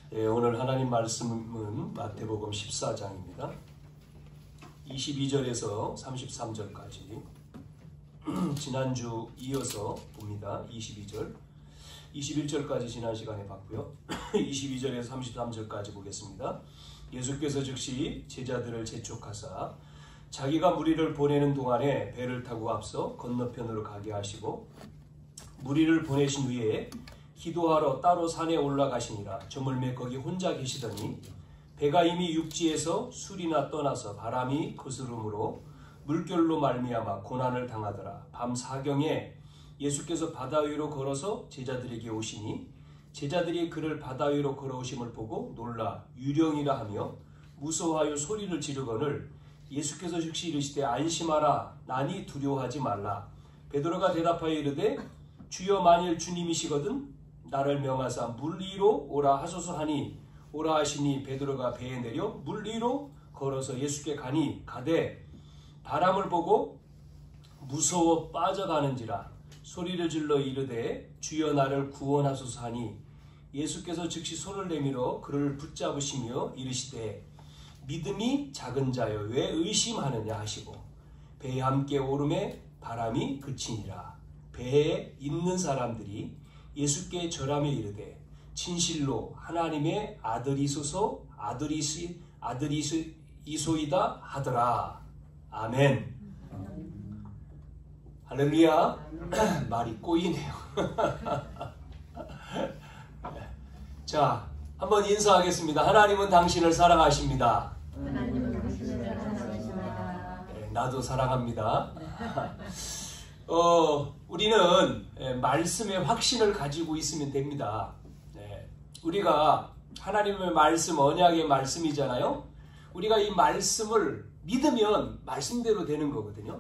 오늘 하나님 말씀은 마태복음 14장입니다. 22절에서 33절까지 지난주 이어서 봅니다. 22절, 21절까지 지난 시간에 봤고요. 22절에서 33절까지 보겠습니다. 예수께서 즉시 제자들을 재촉하사 자기가 무리를 보내는 동안에 배를 타고 앞서 건너편으로 가게 하시고 무리를 보내신 후에 기도하러 따로 산에 올라가시니라. 저물매 거기 혼자 계시더니 배가 이미 육지에서 술이나 떠나서 바람이 거스름으로 물결로 말미암아 고난을 당하더라. 밤 사경에 예수께서 바다 위로 걸어서 제자들에게 오시니 제자들이 그를 바다 위로 걸어오심을 보고 놀라 유령이라 하며 무서워하여 소리를 지르거늘 예수께서 즉시 이르시되 안심하라 나니 두려워하지 말라. 베드로가 대답하여 이르되 주여 만일 주님이시거든 나를 명하사 물 위로 오라 하소서 하니 오라 하시니 베드로가 배에 내려 물 위로 걸어서 예수께 가니 가되 바람을 보고 무서워 빠져가는지라 소리를 질러 이르되 주여 나를 구원하소서 하니 예수께서 즉시 손을 내밀어 그를 붙잡으시며 이르시되 믿음이 작은 자여 왜 의심하느냐 하시고 배에 함께 오름에 바람이 그치니라. 배에 있는 사람들이 예수께 절하며 이르되 진실로 하나님의 아들이소이다 하더라. 아멘. 할렐루야. 말이 꼬이네요. 자, 한번 인사하겠습니다. 하나님은 당신을 사랑하십니다. 하나님은 당신을 사랑하십니다. 네, 나도 사랑합니다. 우리는 말씀의 확신을 가지고 있으면 됩니다. 네, 우리가 하나님의 말씀, 언약의 말씀이잖아요. 우리가 이 말씀을 믿으면 말씀대로 되는 거거든요.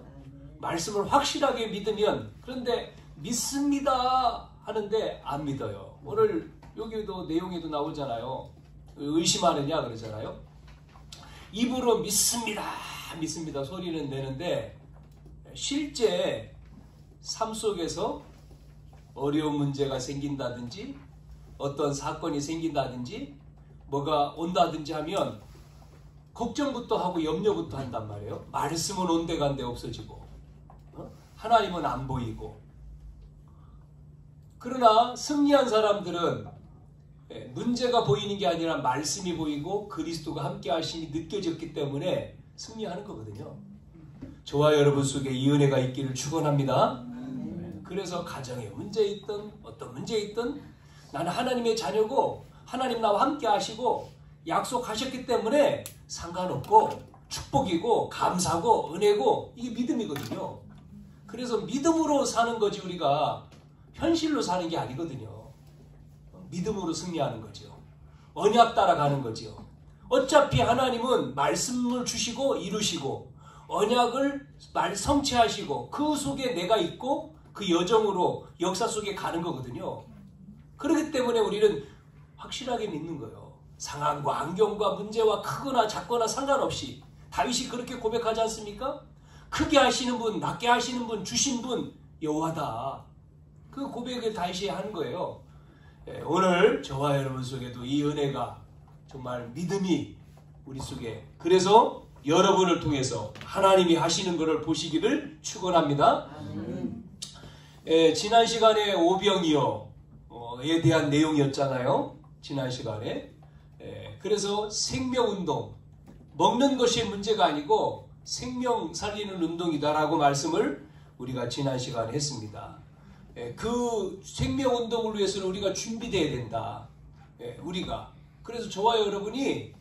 말씀을 확실하게 믿으면, 그런데 믿습니다 하는데 안 믿어요. 오늘 여기도 내용에도 나오잖아요. 의심하느냐 그러잖아요. 입으로 믿습니다 소리는 내는데 실제 삶 속에서 어려운 문제가 생긴다든지 어떤 사건이 생긴다든지 뭐가 온다든지 하면 걱정부터 하고 염려부터 한단 말이에요. 말씀은 온데간데 없어지고 하나님은 안 보이고. 그러나 승리한 사람들은 문제가 보이는 게 아니라 말씀이 보이고 그리스도가 함께 하심이 느껴졌기 때문에 승리하는 거거든요. 저와 여러분 속에 이 은혜가 있기를 축원합니다. 그래서 가정에 문제 있든 어떤 문제 있든 나는 하나님의 자녀고 하나님 나와 함께 하시고 약속하셨기 때문에 상관없고 축복이고 감사고 은혜고 이게 믿음이거든요. 그래서 믿음으로 사는 거지 우리가 현실로 사는 게 아니거든요. 믿음으로 승리하는 거죠. 언약 따라가는 거죠. 어차피 하나님은 말씀을 주시고 이루시고 언약을 성취하시고 그 속에 내가 있고 그 여정으로 역사 속에 가는 거거든요. 그렇기 때문에 우리는 확실하게 믿는 거예요. 상황과 환경과 문제와 크거나 작거나 상관없이 다윗이 그렇게 고백하지 않습니까? 크게 하시는 분, 낮게 하시는 분, 주신 분 여호와다. 그 고백을 다윗이 하는 거예요. 오늘 저와 여러분 속에도 이 은혜가 정말 믿음이 우리 속에, 그래서 여러분을 통해서 하나님이 하시는 것을 보시기를 축원합니다. 지난 시간에 오병이어에 대한 내용이었잖아요. 지난 시간에. 그래서 생명운동, 먹는 것이 문제가 아니고 생명 살리는 운동이다라고 말씀을 우리가 지난 시간에 했습니다. 그 생명운동을 위해서는 우리가 준비되어야 된다. 우리가. 그래서 저와 여러분이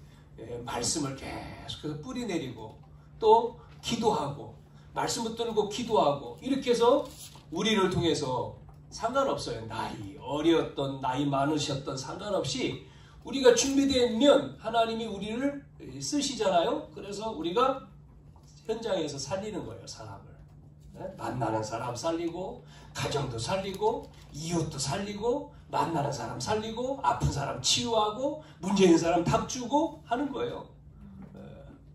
말씀을 계속해서 뿌리내리고 또 기도하고 말씀 붙들고 기도하고 이렇게 해서 우리를 통해서 상관없어요. 나이 어렸던 나이 많으셨던 상관없이 우리가 준비되면 하나님이 우리를 쓰시잖아요. 그래서 우리가 현장에서 살리는 거예요. 사람을. 만나는 사람 살리고 가정도 살리고 이웃도 살리고 만나는 사람 살리고 아픈 사람 치유하고 문제 있는 사람 답 주고 하는 거예요.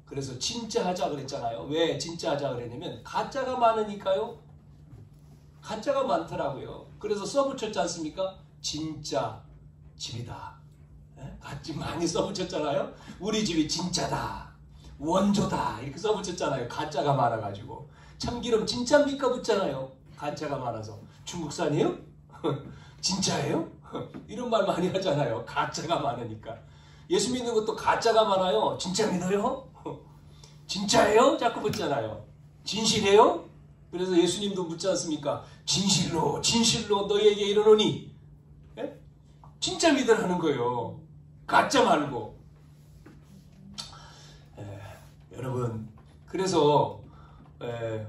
그래서 진짜 하자 그랬잖아요. 왜 진짜 하자 그랬냐면 가짜가 많으니까요. 가짜가 많더라고요. 그래서 써붙였지 않습니까? 진짜 집이다. 같이 많이 써붙였잖아요. 우리 집이 진짜다, 원조다 이렇게 써붙였잖아요. 가짜가 많아가지고. 참기름 진짜입니까 붙잖아요. 가짜가 많아서. 중국산이에요? 진짜예요? 이런 말 많이 하잖아요. 가짜가 많으니까. 예수 믿는 것도 가짜가 많아요. 진짜 믿어요? 진짜예요? 자꾸 묻잖아요. 진실이에요? 그래서 예수님도 묻지 않습니까? 진실로 진실로 너희에게 이르노니. 예? 진짜 믿으라는 거예요. 가짜 말고. 여러분, 그래서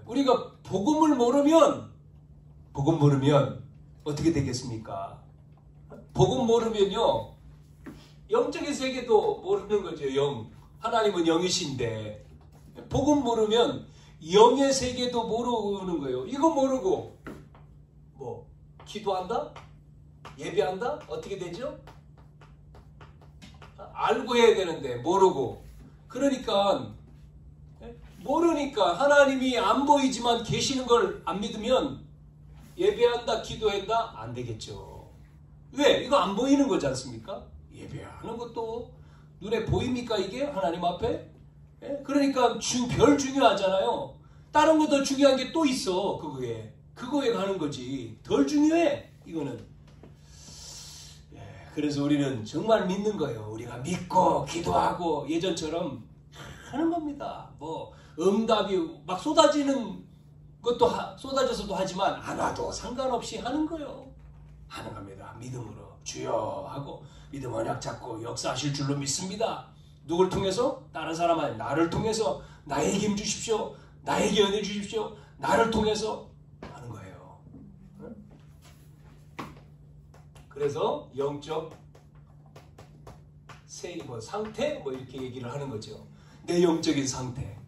우리가 복음을 모르면 어떻게 되겠습니까? 복음 모르면요, 영적인 세계도 모르는 거죠. 영. 하나님은 영이신데 복음 모르면 영의 세계도 모르는 거예요. 이거 모르고 뭐 기도한다? 예배한다? 어떻게 되죠? 알고 해야 되는데 모르고. 그러니까 모르니까 하나님이 안 보이지만 계시는 걸 안 믿으면 예배한다, 기도한다? 안 되겠죠. 왜? 이거 안 보이는 거지 않습니까? 예배하는 것도 눈에 보입니까 이게? 하나님 앞에? 그러니까 별 중요하잖아요. 다른 거 더 중요한 게 또 있어. 그거에 가는 거지. 덜 중요해 이거는. 그래서 우리는 정말 믿는 거예요. 우리가 믿고 기도하고 예전처럼 하는 겁니다. 뭐 응답이 막 쏟아지는 것도 쏟아져서도 하지만 안 와도 상관없이 하는 거예요. 하는 겁니다. 믿음으로 주여 하고 믿음 언약 잡고 역사하실 줄로 믿습니다. 누굴 통해서? 다른 사람 아니 나를 통해서 나에게 힘 주십시오. 나에게 은혜 주십시오. 나를 통해서 하는 거예요. 그래서 영적 상태 뭐 이렇게 얘기를 하는 거죠. 내 영적인 상태.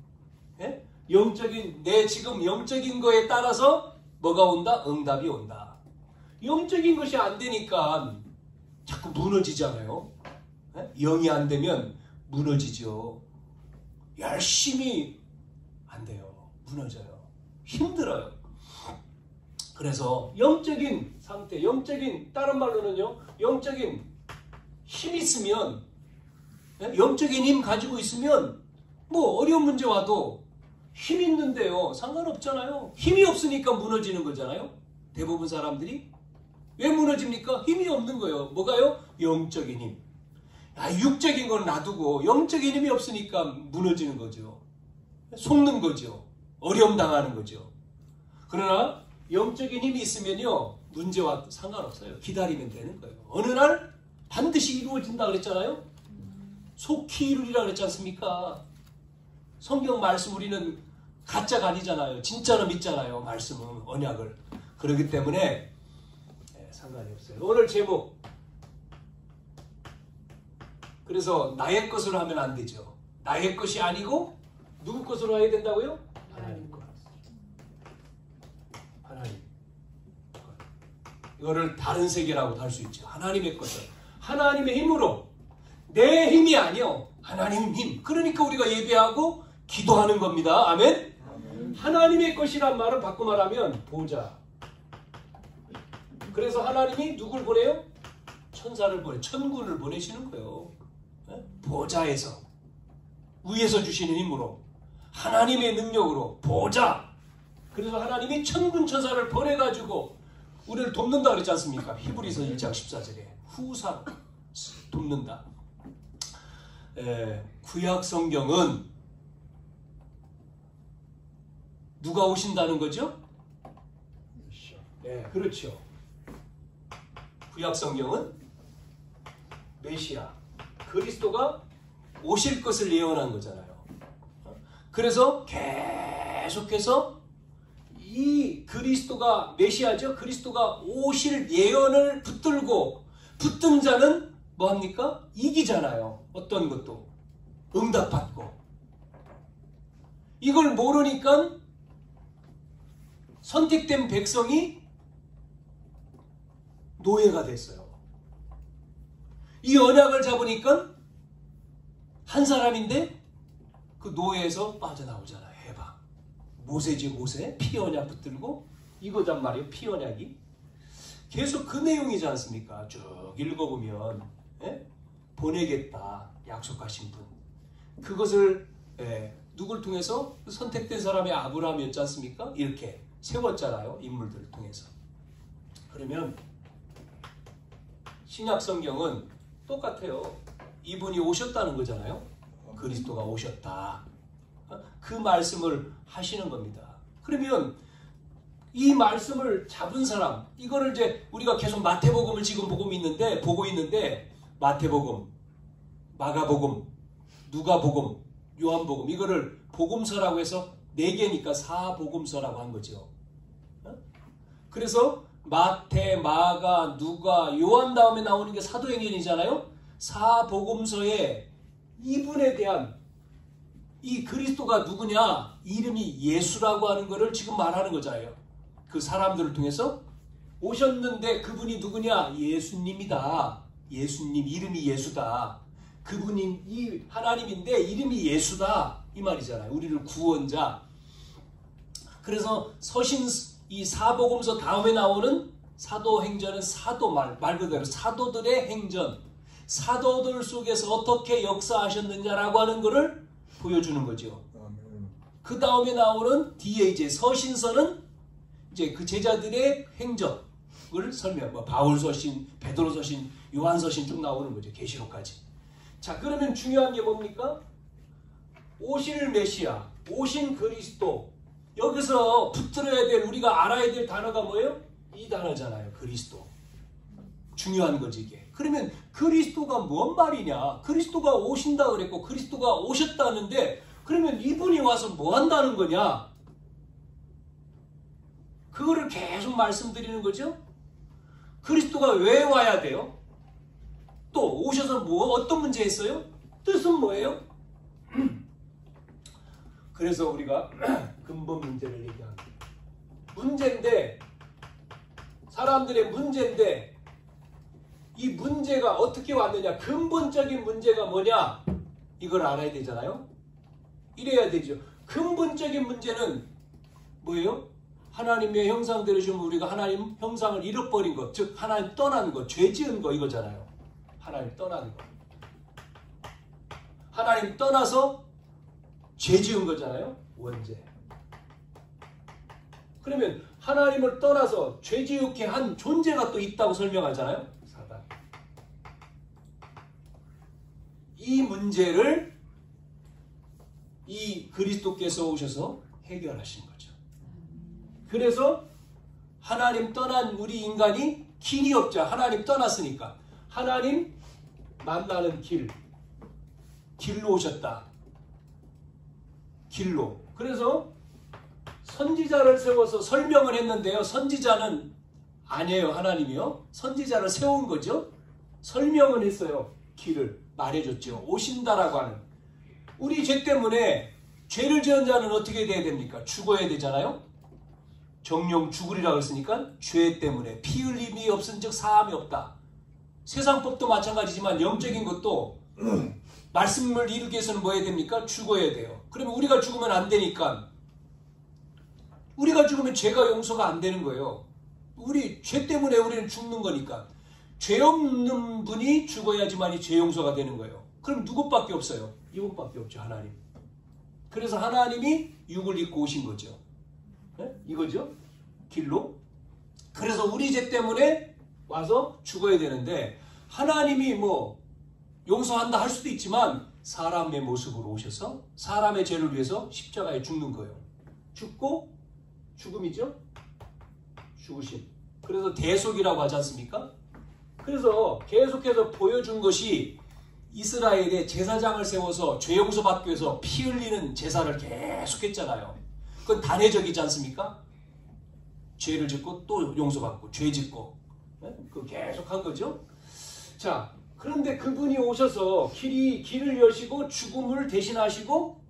내 지금 영적인 거에 따라서 뭐가 온다? 응답이 온다. 영적인 것이 안 되니까 자꾸 무너지잖아요. 영이 안 되면 무너지죠. 열심히 안 돼요. 무너져요. 힘들어요. 그래서 영적인 상태, 다른 말로는요, 영적인 힘 있으면, 영적인 힘 가지고 있으면 뭐 어려운 문제 와도 힘 있는데요, 상관없잖아요. 힘이 없으니까 무너지는 거잖아요. 대부분 사람들이. 왜 무너집니까? 힘이 없는 거예요. 뭐가요? 영적인 힘. 육적인 건 놔두고 영적인 힘이 없으니까 무너지는 거죠. 속는 거죠. 어려움 당하는 거죠. 그러나 영적인 힘이 있으면요, 문제와 상관없어요. 기다리면 되는 거예요. 어느 날 반드시 이루어진다 그랬잖아요. 속히 이루리라 그랬지 않습니까? 성경 말씀 우리는 가짜가 아니잖아요. 진짜로 믿잖아요. 말씀은, 언약을. 그렇기 때문에 상관이 없어요. 오늘 제목, 그래서 나의 것으로 하면 안 되죠. 나의 것이 아니고 누구 것으로 해야 된다고요? 하나님 것. 하나님. 이거를 다른 세계라고도 할 수 있죠. 하나님의 것을. 하나님의 힘으로. 내 힘이 아니요. 하나님 힘. 그러니까 우리가 예배하고 기도하는 겁니다. 아멘? 하나님의 것이란 말은 바꿔 말하면 보좌. 그래서 하나님이 누굴 보내요? 천사를 보내, 천군을 보내시는 거예요. 보좌에서, 위에서 주시는 힘으로, 하나님의 능력으로, 보좌. 그래서 하나님이 천군 천사를 보내가지고 우리를 돕는다 그랬지 않습니까? 히브리서 1장 14절에 후사 돕는다. 구약 성경은 누가 오신다는 거죠? 네, 그렇죠. 구약 성경은 메시아, 그리스도가 오실 것을 예언한 거잖아요. 그래서 계속해서 이 그리스도가 메시아죠. 그리스도가 오실 예언을 붙들고 붙든 자는 뭐합니까? 이기잖아요. 어떤 것도 응답받고. 이걸 모르니까 선택된 백성이 노예가 됐어요. 이 언약을 잡으니까 한 사람인데 그 노예에서 빠져나오잖아요. 해봐. 모세지 모세. 피 언약 붙들고 이거단 말이에요. 피 언약이. 계속 그 내용이지 않습니까? 쭉 읽어보면. 보내겠다 약속하신 분. 그것을 누굴 통해서? 선택된 사람이 아브라함이었지 않습니까? 이렇게 세웠잖아요. 인물들을 통해서. 그러면 신약 성경은 똑같아요. 이분이 오셨다는 거잖아요. 그리스도가 오셨다. 그 말씀을 하시는 겁니다. 그러면 이 말씀을 잡은 사람, 이거를 이제 우리가 계속 마태복음을 지금 보고 있는데 마태복음, 마가복음, 누가복음, 요한복음, 이거를 복음서라고 해서 4개니까 사복음서라고 한 거죠. 그래서 마태, 마가, 누가, 요한 다음에 나오는 게 사도행전이잖아요. 사복음서에 이분에 대한 이 그리스도가 누구냐, 이름이 예수라고 하는 것을 지금 말하는 거잖아요. 그 사람들을 통해서 오셨는데 그분이 누구냐? 예수님이다. 예수님, 이름이 예수다. 그분이 이 하나님인데 이름이 예수다. 이 말이잖아요. 우리를 구원자. 그래서 서신, 이 사복음서 다음에 나오는 사도행전은 사도 말 그대로 사도들의 행전, 사도들 속에서 어떻게 역사하셨느냐라고 하는 것을 보여주는 거죠. 그 다음에 나오는 뒤에 이제 서신서는 이제 그 제자들의 행적을 설명, 바울 서신, 베드로 서신, 요한 서신 쭉 나오는 거죠. 계시록까지. 자, 그러면 중요한 게 뭡니까? 오실 메시아, 오신 그리스도. 여기서 붙들어야 될, 우리가 알아야 될 단어가 뭐예요? 이 단어잖아요. 그리스도. 중요한 거지 이게. 그러면 그리스도가 뭔 말이냐? 그리스도가 오신다 그랬고 그리스도가 오셨다는데 그러면 이분이 와서 뭐 한다는 거냐? 그거를 계속 말씀드리는 거죠. 그리스도가 왜 와야 돼요? 또 오셔서 어떤 문제 있어요? 뜻은 뭐예요? 그래서 우리가 근본 문제를 얘기합니다. 문제인데, 사람들의 문제인데, 이 문제가 어떻게 왔느냐, 근본적인 문제가 뭐냐, 이걸 알아야 되잖아요. 이래야 되죠. 근본적인 문제는 뭐예요? 하나님의 형상대로 지금 우리가 하나님 형상을 잃어버린 것, 즉 하나님 떠난 것, 죄 지은 거 이거잖아요. 하나님 떠난 거. 하나님 떠나서 죄 지은 거잖아요. 원죄. 그러면 하나님을 떠나서 죄 지었게 한 존재가 또 있다고 설명하잖아요. 사단. 이 문제를 이 그리스도께서 오셔서 해결하신 거죠. 그래서 하나님 떠난 우리 인간이 길이 없죠. 하나님 떠났으니까. 하나님 만나는 길로 오셨다. 길로. 그래서 선지자를 세워서 설명을 했는데요. 선지자는 아니에요. 하나님이요. 선지자를 세운 거죠. 설명을 했어요. 길을 말해줬죠. 오신다라고 하는. 우리 죄 때문에 죄를 지은 자는 어떻게 돼야 됩니까? 죽어야 되잖아요. 정령 죽으리라고 했으니까 죄 때문에 피 흘림이 없은 즉 사함이 없다. 세상 법도 마찬가지지만 영적인 것도 말씀을 이루기 위해서는 뭐 해야 됩니까? 죽어야 돼요. 그러면 우리가 죽으면 안 되니까 우리가 죽으면 죄가 용서가 안 되는 거예요. 우리 죄 때문에 우리는 죽는 거니까 죄 없는 분이 죽어야지만이 죄 용서가 되는 거예요. 그럼 누구밖에 없어요? 이분밖에 없죠. 하나님. 그래서 하나님이 육을 입고 오신 거죠. 네? 이거죠. 길로. 그래서 우리 죄 때문에 와서 죽어야 되는데 하나님이 뭐 용서한다 할 수도 있지만 사람의 모습으로 오셔서 사람의 죄를 위해서 십자가에 죽는 거예요. 죽고 죽음이죠. 죽으심. 그래서 대속이라고 하지 않습니까? 그래서 계속해서 보여준 것이 이스라엘에 제사장을 세워서 죄 용서 받기 위해서 피 흘리는 제사를 계속했잖아요. 그건 단회적이지 않습니까? 죄를 짓고 또 용서받고 죄 짓고 그 계속 한 거죠. 자, 그런데 그분이 오셔서 길을 여시고 죽음을 대신하시고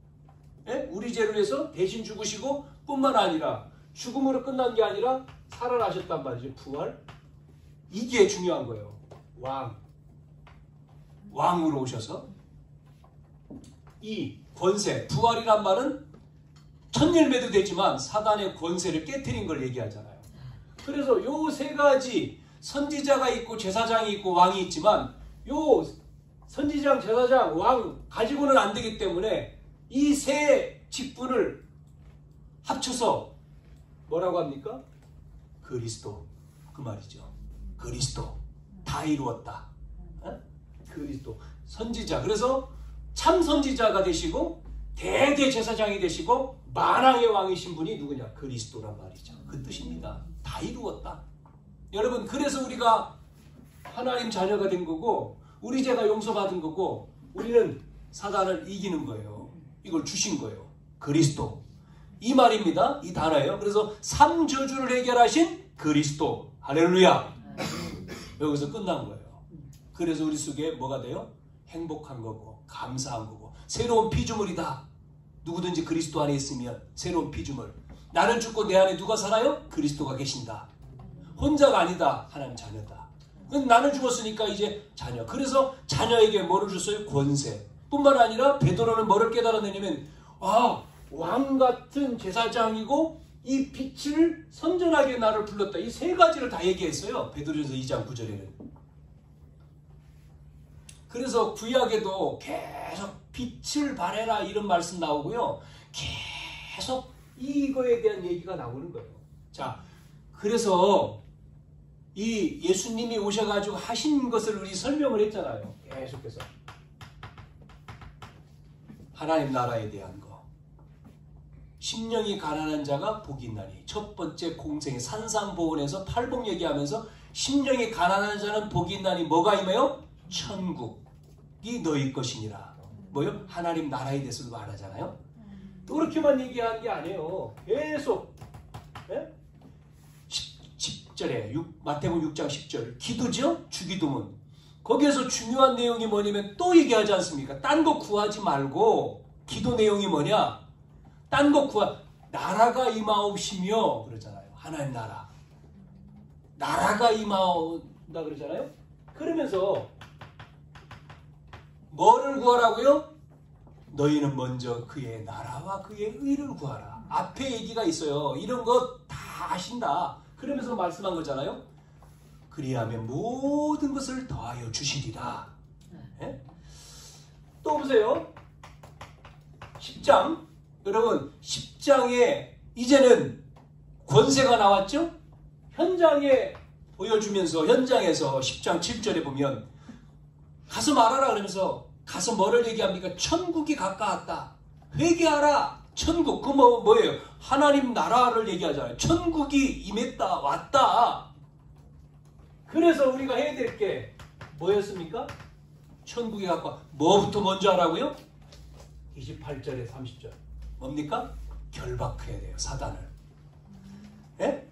우리 죄를 위해서 대신 죽으시고 뿐만 아니라 죽음으로 끝난 게 아니라 살아나셨단 말이죠. 부활. 이게 중요한 거예요. 왕으로 오셔서 이 권세, 부활이란 말은 천일매도 되지만 사단의 권세를 깨트린 걸 얘기하잖아요. 그래서 요 세 가지 선지자가 있고 제사장이 있고 왕이 있지만 요 선지장, 제사장, 왕 가지고는 안 되기 때문에 이 세 직분을 합쳐서 뭐라고 합니까? 그리스도, 그 말이죠. 그리스도, 다 이루었다. 그리스도, 선지자. 그래서 참 선지자가 되시고 대제사장이 되시고 만왕의 왕이신 분이 누구냐? 그리스도란 말이죠. 그 뜻입니다. 다 이루었다. 여러분, 그래서 우리가 하나님 자녀가 된 거고 우리 죄가 용서받은 거고 우리는 사단을 이기는 거예요. 이걸 주신 거예요. 그리스도. 이 말입니다. 이 단어예요. 그래서 3저주를 해결하신 그리스도. 할렐루야. 여기서 끝난 거예요. 그래서 우리 속에 뭐가 돼요? 행복한 거고 감사한 거고 새로운 피조물이다. 누구든지 그리스도 안에 있으면 새로운 피조물. 나는 죽고 내 안에 누가 살아요? 그리스도가 계신다. 혼자가 아니다. 하나님 자녀다. 나는 죽었으니까 이제 자녀. 그래서 자녀에게 뭐를 줬어요? 권세. 뿐만 아니라 베드로는 뭐를 깨달았느냐면 왕 같은 제사장이고 이 빛을 선전하게 나를 불렀다. 이 세 가지를 다 얘기했어요. 베드로전서 2장 9절에는. 그래서 구약에도 계속 빛을 발해라 이런 말씀 나오고요. 계속 이거에 대한 얘기가 나오는 거예요. 자, 그래서 이 예수님이 오셔가지고 하신 것을 우리 설명을 했잖아요. 계속해서. 하나님 나라에 대한 거. 심령이 가난한 자가 복이 있나니. 첫 번째 공생의 산상보훈에서 팔복 얘기하면서 심령이 가난한 자는 복이 있나니 뭐가 임해요? 천국이 너희 것이니라. 뭐요? 하나님 나라에 대해서 말하잖아요. 또 그렇게만 얘기하는 게 아니에요. 계속 10절에 마태복음 6장 10절 기도죠? 주기도문. 거기에서 중요한 내용이 뭐냐면 또 얘기하지 않습니까? 딴 거 구하지 말고 기도 내용이 뭐냐? 딴 거 나라가 임하옵시며 그러잖아요. 하나님 나라. 나라가 임하온다 그러잖아요. 그러면서 뭐를 구하라고요? 너희는 먼저 그의 나라와 그의 의를 구하라. 앞에 얘기가 있어요. 이런 거 다 아신다. 그러면서 말씀한 거잖아요. 그리하면 모든 것을 더하여 주시리라. 예? 또 보세요. 10장. 여러분 10장에 이제는 권세가 나왔죠? 현장에 보여주면서 현장에서 10장 7절에 보면 가서 말하라 그러면서 가서 뭐를 얘기합니까? 천국이 가까웠다. 회개하라. 천국. 그 뭐예요? 하나님 나라를 얘기하잖아요. 천국이 임했다. 왔다. 그래서 우리가 해야 될 게 뭐였습니까? 천국이 가까워. 뭐부터 먼저 하라고요? 28절에 30절. 뭡니까? 결박해야 돼요. 사단을. 예?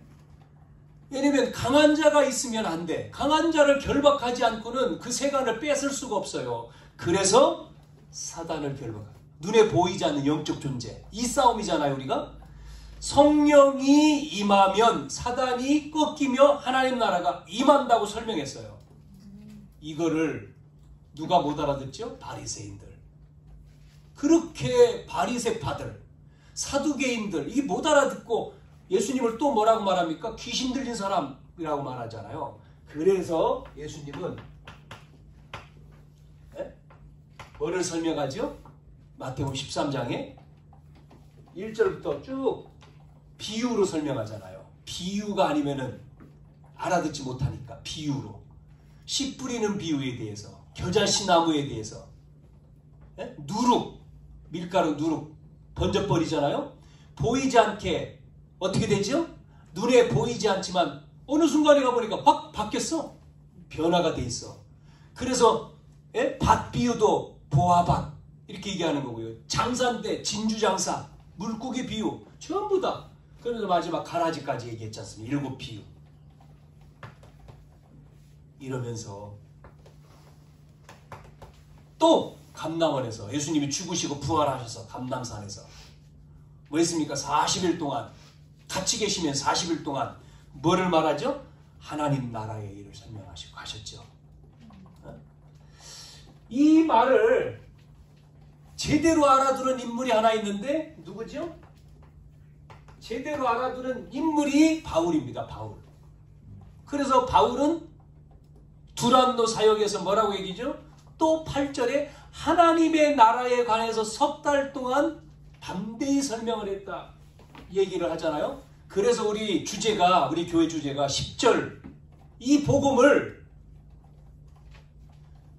왜냐면 강한 자가 있으면 안 돼. 강한 자를 결박하지 않고는 그 세간을 뺏을 수가 없어요. 그래서 사단을 결박합니다. 눈에 보이지 않는 영적 존재. 이 싸움이잖아요. 우리가. 성령이 임하면 사단이 꺾이며 하나님 나라가 임한다고 설명했어요. 이거를 누가 못 알아듣죠? 바리새인들. 그렇게 바리새파들, 사두개인들 이 못 알아듣고 예수님을 또 뭐라고 말합니까? 귀신 들린 사람이라고 말하잖아요. 그래서 예수님은 뭐를 설명하죠? 마태복음 13장에 1절부터 쭉 비유로 설명하잖아요. 비유가 아니면은 알아듣지 못하니까 비유로. 씨 뿌리는 비유에 대해서, 겨자씨 나무에 대해서, 누룩, 밀가루 누룩 번져버리잖아요. 보이지 않게 어떻게 되죠? 눈에 보이지 않지만 어느 순간에 가보니까 확 바뀌었어. 변화가 돼 있어. 그래서 밭 비유도 보아밭 이렇게 얘기하는 거고요. 장사인데 진주장사, 물고기 비유 전부 다. 그러면서 마지막 가라지까지 얘기했지 않습니까? 7 비유. 이러면서 또 감남원에서 예수님이 죽으시고 부활하셔서 감남산에서 뭐 했습니까? 40일 동안 같이 계시면 40일 동안 뭐를 말하죠? 하나님 나라의 일을 설명하시고 하셨죠. 이 말을 제대로 알아들은 인물이 하나 있는데 누구죠? 제대로 알아들은 인물이 바울입니다. 바울. 그래서 바울은 두란노 사역에서 뭐라고 얘기죠? 또 8절에 하나님의 나라에 관해서 석 달 동안 담대히 설명을 했다 얘기를 하잖아요. 그래서 우리 교회 주제가 10절, 이 복음을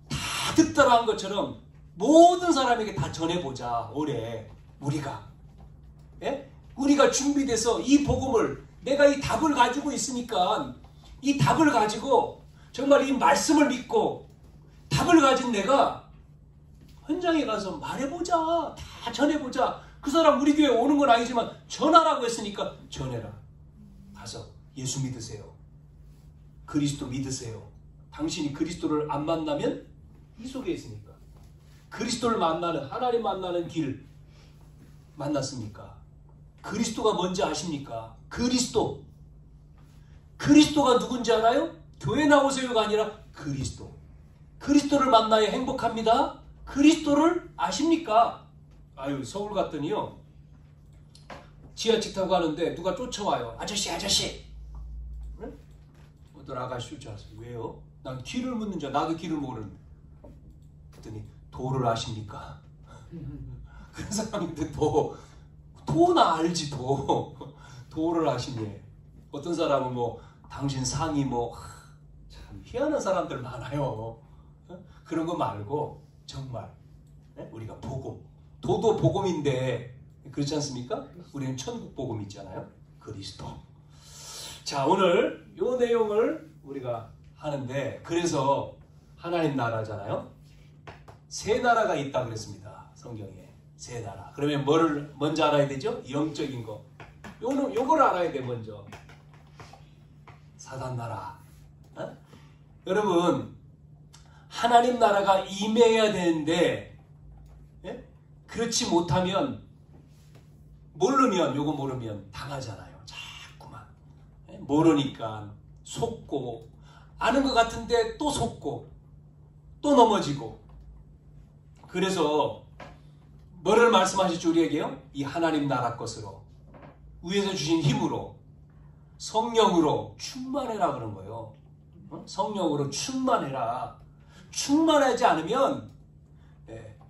다 듣더라 한 것처럼 모든 사람에게 다 전해보자. 올해 우리가 준비돼서 이 복음을, 내가 이 답을 가지고 있으니까 이 답을 가지고 정말 이 말씀을 믿고 답을 가진 내가 현장에 가서 말해보자. 다 전해보자. 그 사람 우리 교회 오는 건 아니지만 전하라고 했으니까 전해라. 가서 예수 믿으세요. 그리스도 믿으세요. 당신이 그리스도를 안 만나면 이 속에 있으니까. 그리스도를 만나는, 하나님 만나는 길 만났습니까? 그리스도가 뭔지 아십니까? 그리스도가 누군지 알아요? 교회 나오세요가 아니라 그리스도를 만나야 행복합니다. 그리스도를 아십니까? 아유, 서울 갔더니요, 지하철 타고 가는데 누가 쫓아와요. 아저씨. 응? 어떤 아가씨 쫓아왔어요. 왜요? 난 길을 묻는 줄, 나도 길을 모르는데. 그랬더니 도를 아십니까? 그 사람인데 도나 알지. 도를 아시네. 어떤 사람은 당신 상이 참 희한한 사람들 많아요. 그런 거 말고 정말 우리가 도도 복음인데 그렇지 않습니까? 우리는 천국 복음 있잖아요. 그리스도. 자, 오늘 이 내용을 우리가 하는데, 그래서 하나님 나라잖아요. 세 나라가 있다 그랬습니다. 성경에 세 나라. 그러면 뭐를 먼저 알아야 되죠? 영적인 거. 요걸 알아야 돼. 먼저 사단 나라. 여러분, 하나님 나라가 임해야 되는데 그렇지 못하면, 모르면 당하잖아요. 자꾸만 모르니까 속고, 아는 것 같은데 또 속고 또 넘어지고. 그래서 뭐를 말씀하실지 우리에게요? 이 하나님 나라 것으로, 위에서 주신 힘으로, 성령으로 충만해라 그런 거예요. 성령으로 충만해라. 충만하지 않으면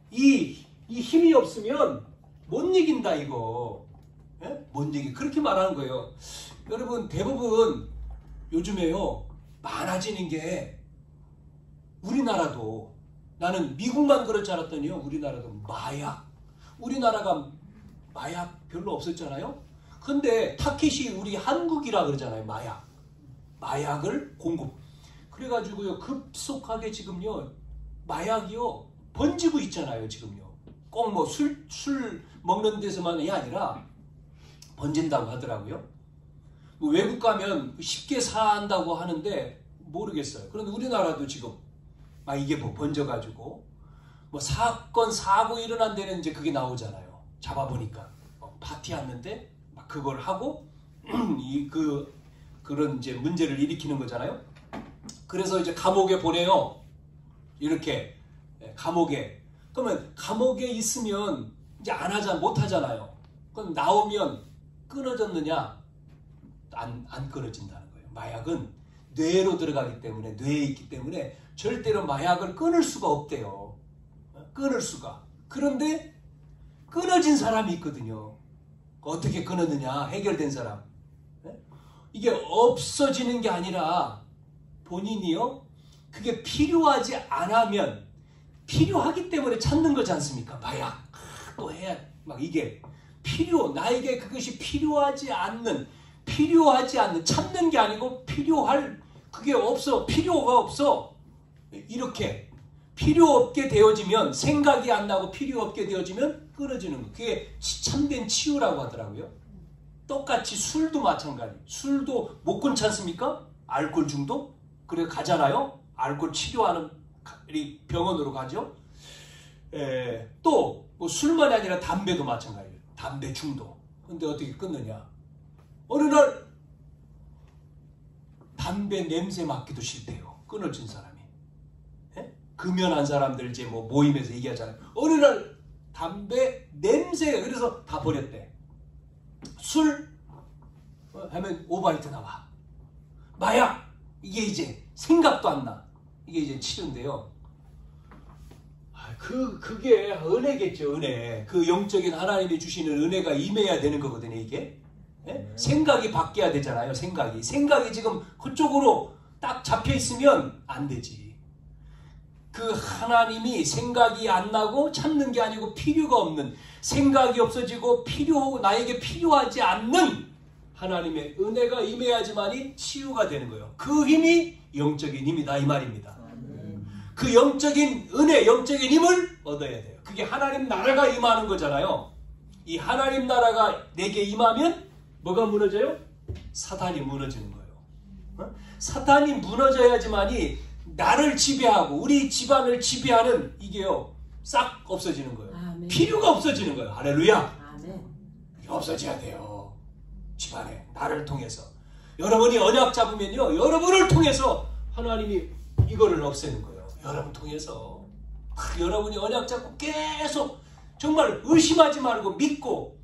이 힘이 없으면 못 이긴다 이거. 못 이기. 그렇게 말하는 거예요. 여러분, 대부분 요즘에요 많아지는 게, 우리나라도, 나는 미국만 그렇지 않았더니요, 우리나라도 우리나라가 마약 별로 없었잖아요. 근데 타켓이 우리 한국이라 그러잖아요. 마약을 공급. 그래가지고요 급속하게 지금요 마약이요 번지고 있잖아요. 지금요 꼭 술 먹는 데서만이 아니라 번진다고 하더라고요. 외국 가면 쉽게 산다고 하는데 모르겠어요. 그런데 우리나라도 지금 이게 번져가지고 사건 사고 일어난 데는 이제 그게 나오잖아요. 잡아보니까 파티했는데 막 그걸 하고 그런 이제 문제를 일으키는 거잖아요. 그래서 이제 감옥에 보내요. 이렇게 감옥에. 그러면 감옥에 있으면 이제 못 하잖아요. 그럼 나오면 끊어졌느냐? 안 끊어진다는 거예요. 마약은 뇌로 들어가기 때문에, 뇌에 있기 때문에 절대로 마약을 끊을 수가 없대요. 끊을 수가. 그런데 끊어진 사람이 있거든요. 어떻게 끊었느냐? 해결된 사람. 이게 없어지는 게 아니라 본인이요, 그게 필요하지 않으면, 필요하기 때문에 찾는 거지 않습니까? 마약 또 해야, 이게 나에게 그것이 필요하지 않는, 찾는 게 아니고 그게 없어, 필요가 없어. 이렇게 필요 없게 되어지면, 생각이 안 나고 필요 없게 되어지면 끊어지는 거. 그게 참된 치유라고 하더라고요. 똑같이 술도 마찬가지. 술도 못 끊지 않습니까? 알코올 중독? 그래 가잖아요. 알코올 치료하는 병원으로 가죠. 또 술만이 아니라 담배도 마찬가지예요. 담배 중독. 근데 어떻게 끊느냐? 어느 날 담배 냄새 맡기도 싫대요. 끊어진 사람이. 금연한 사람들 이제 모임에서 얘기하잖아요. 어느 날 담배 냄새, 그래서 다 버렸대. 술 하면 오바이트 나와. 마약, 이게 이제 생각도 안 나. 이게 이제 치료인데요. 그게 은혜겠죠, 은혜. 그 영적인 하나님이 주시는 은혜가 임해야 되는 거거든요, 이게. 예? 생각이 바뀌어야 되잖아요, 생각이 지금 그쪽으로 딱 잡혀 있으면 안 되지. 그 하나님이 생각이 안 나고 찾는 게 아니고 필요가 없는, 생각이 없어지고 나에게 필요하지 않는 하나님의 은혜가 임해야지만이 치유가 되는 거예요. 그 힘이 영적인 힘이다, 이 말입니다. 그 영적인 은혜, 영적인 힘을 얻어야 돼요. 그게 하나님 나라가 임하는 거잖아요. 이 하나님 나라가 내게 임하면 뭐가 무너져요? 사단이 무너지는 거예요. 사단이 무너져야지만이 나를 지배하고 우리 집안을 지배하는 이게요, 싹 없어지는 거예요. 아멘. 필요가 없어지는 거예요. 할렐루야. 아멘. 없어져야 돼요. 집안에 나를 통해서. 여러분이 언약 잡으면요, 여러분을 통해서 하나님이 이거를 없애는 거예요. 여러분 통해서. 여러분이 언약 잡고 계속 정말 의심하지 말고 믿고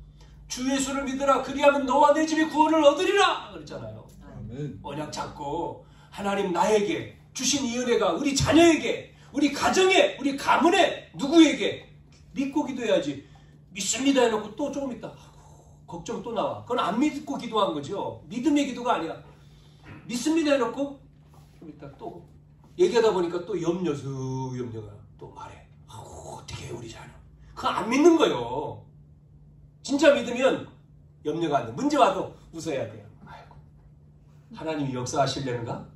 주 예수를 믿으라, 그리하면 너와 내 집이 구원을 얻으리라 그랬잖아요. 아멘. 언약 잡고 하나님 나에게 주신 이 은혜가 우리 자녀에게, 우리 가정에, 우리 가문에, 누구에게 믿고 기도해야지. 믿습니다 해놓고 또 조금 있다 걱정 또 나와. 그건 안 믿고 기도한 거죠. 믿음의 기도가 아니야. 믿습니다 해놓고 좀 있다 또 얘기하다 보니까 또 염려가 또 말해. 어떻게 해 우리 자녀. 그거 안 믿는 거예요. 진짜 믿으면 염려가 안 돼. 문제 와도 웃어야 돼요. 아이고, 하나님이 역사하시려는가?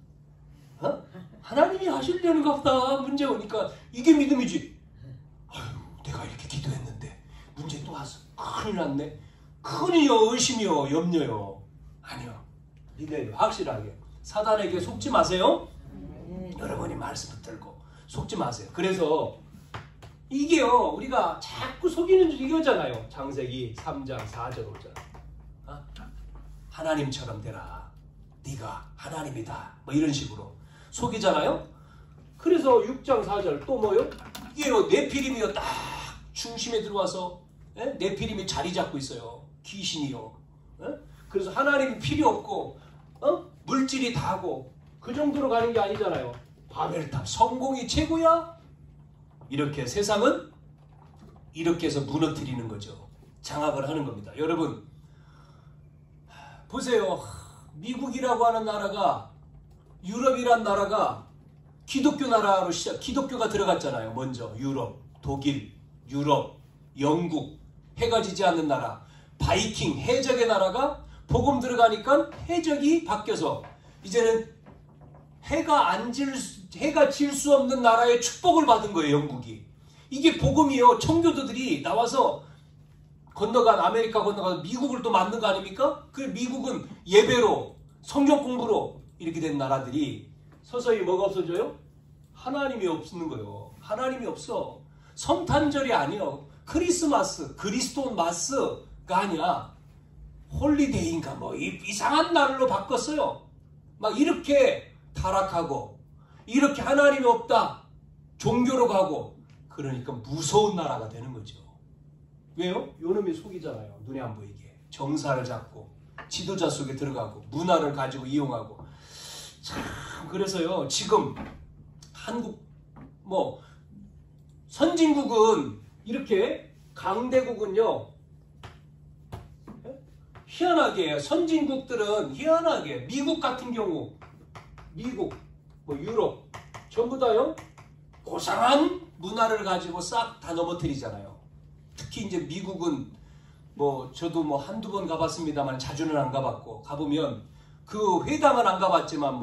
하나님이 하시려는가 보다. 문제 오니까 이게 믿음이지. 아유, 내가 이렇게 기도했는데 문제 또 왔어. 큰일 났네. 큰일이요, 의심이요, 염려요. 아니요. 믿어요. 확실하게. 사단에게 속지 마세요. 여러분이 말씀 붙들고 속지 마세요. 그래서 이게요, 우리가 자꾸 속이는 이거잖아요. 창세기 3장 4절 5절. 하나님처럼 되라. 네가 하나님이다. 뭐 이런 식으로 속이잖아요. 그래서 6장 4절 또 뭐요? 이게요, 네피림이요, 딱 중심에 들어와서 네피림이 자리 잡고 있어요. 귀신이요. 그래서 하나님이 필요 없고 물질이 다고 그 정도로 가는 게 아니잖아요. 바벨탑 성공이 최고야. 이렇게 세상은 이렇게 해서 무너뜨리는 거죠. 장악을 하는 겁니다. 여러분 보세요. 미국이라고 하는 나라가, 유럽이란 나라가 기독교 나라로 기독교가 들어갔잖아요. 먼저 유럽, 독일, 유럽, 영국, 해가 지지 않는 나라, 바이킹, 해적의 나라가 복음 들어가니까 해적이 바뀌어서 이제는 해가 질 수 없는 나라의 축복을 받은 거예요, 영국이. 이게 복음이요. 청교도들이 나와서 아메리카 건너가서 미국을 또 만든 거 아닙니까? 그 미국은 예배로, 성경 공부로 이렇게 된 나라들이 서서히 뭐가 없어져요? 하나님이 없는 거예요. 하나님이 없어. 성탄절이 아니요. 크리스마스, 그리스도 마스가 아니야. 홀리데이인가 뭐 이상한 날로 바꿨어요. 막 이렇게 타락하고 이렇게 하나님이 없다. 종교로 가고 그러니까 무서운 나라가 되는 거죠. 왜요? 요놈이 속이잖아요. 눈에 안 보이게. 정사를 잡고 지도자 속에 들어가고 문화를 가지고 이용하고. 참 그래서요. 지금 한국 선진국은 이렇게 강대국은요. 희한하게 선진국들은 희한하게 미국 같은 경우 미국, 유럽 전부 다요. 고상한 문화를 가지고 싹 다 넘어뜨리잖아요. 특히 이제 미국은 저도 한두 번 가봤습니다만 자주는 안 가봤고 가보면 그 회당은 안 가봤지만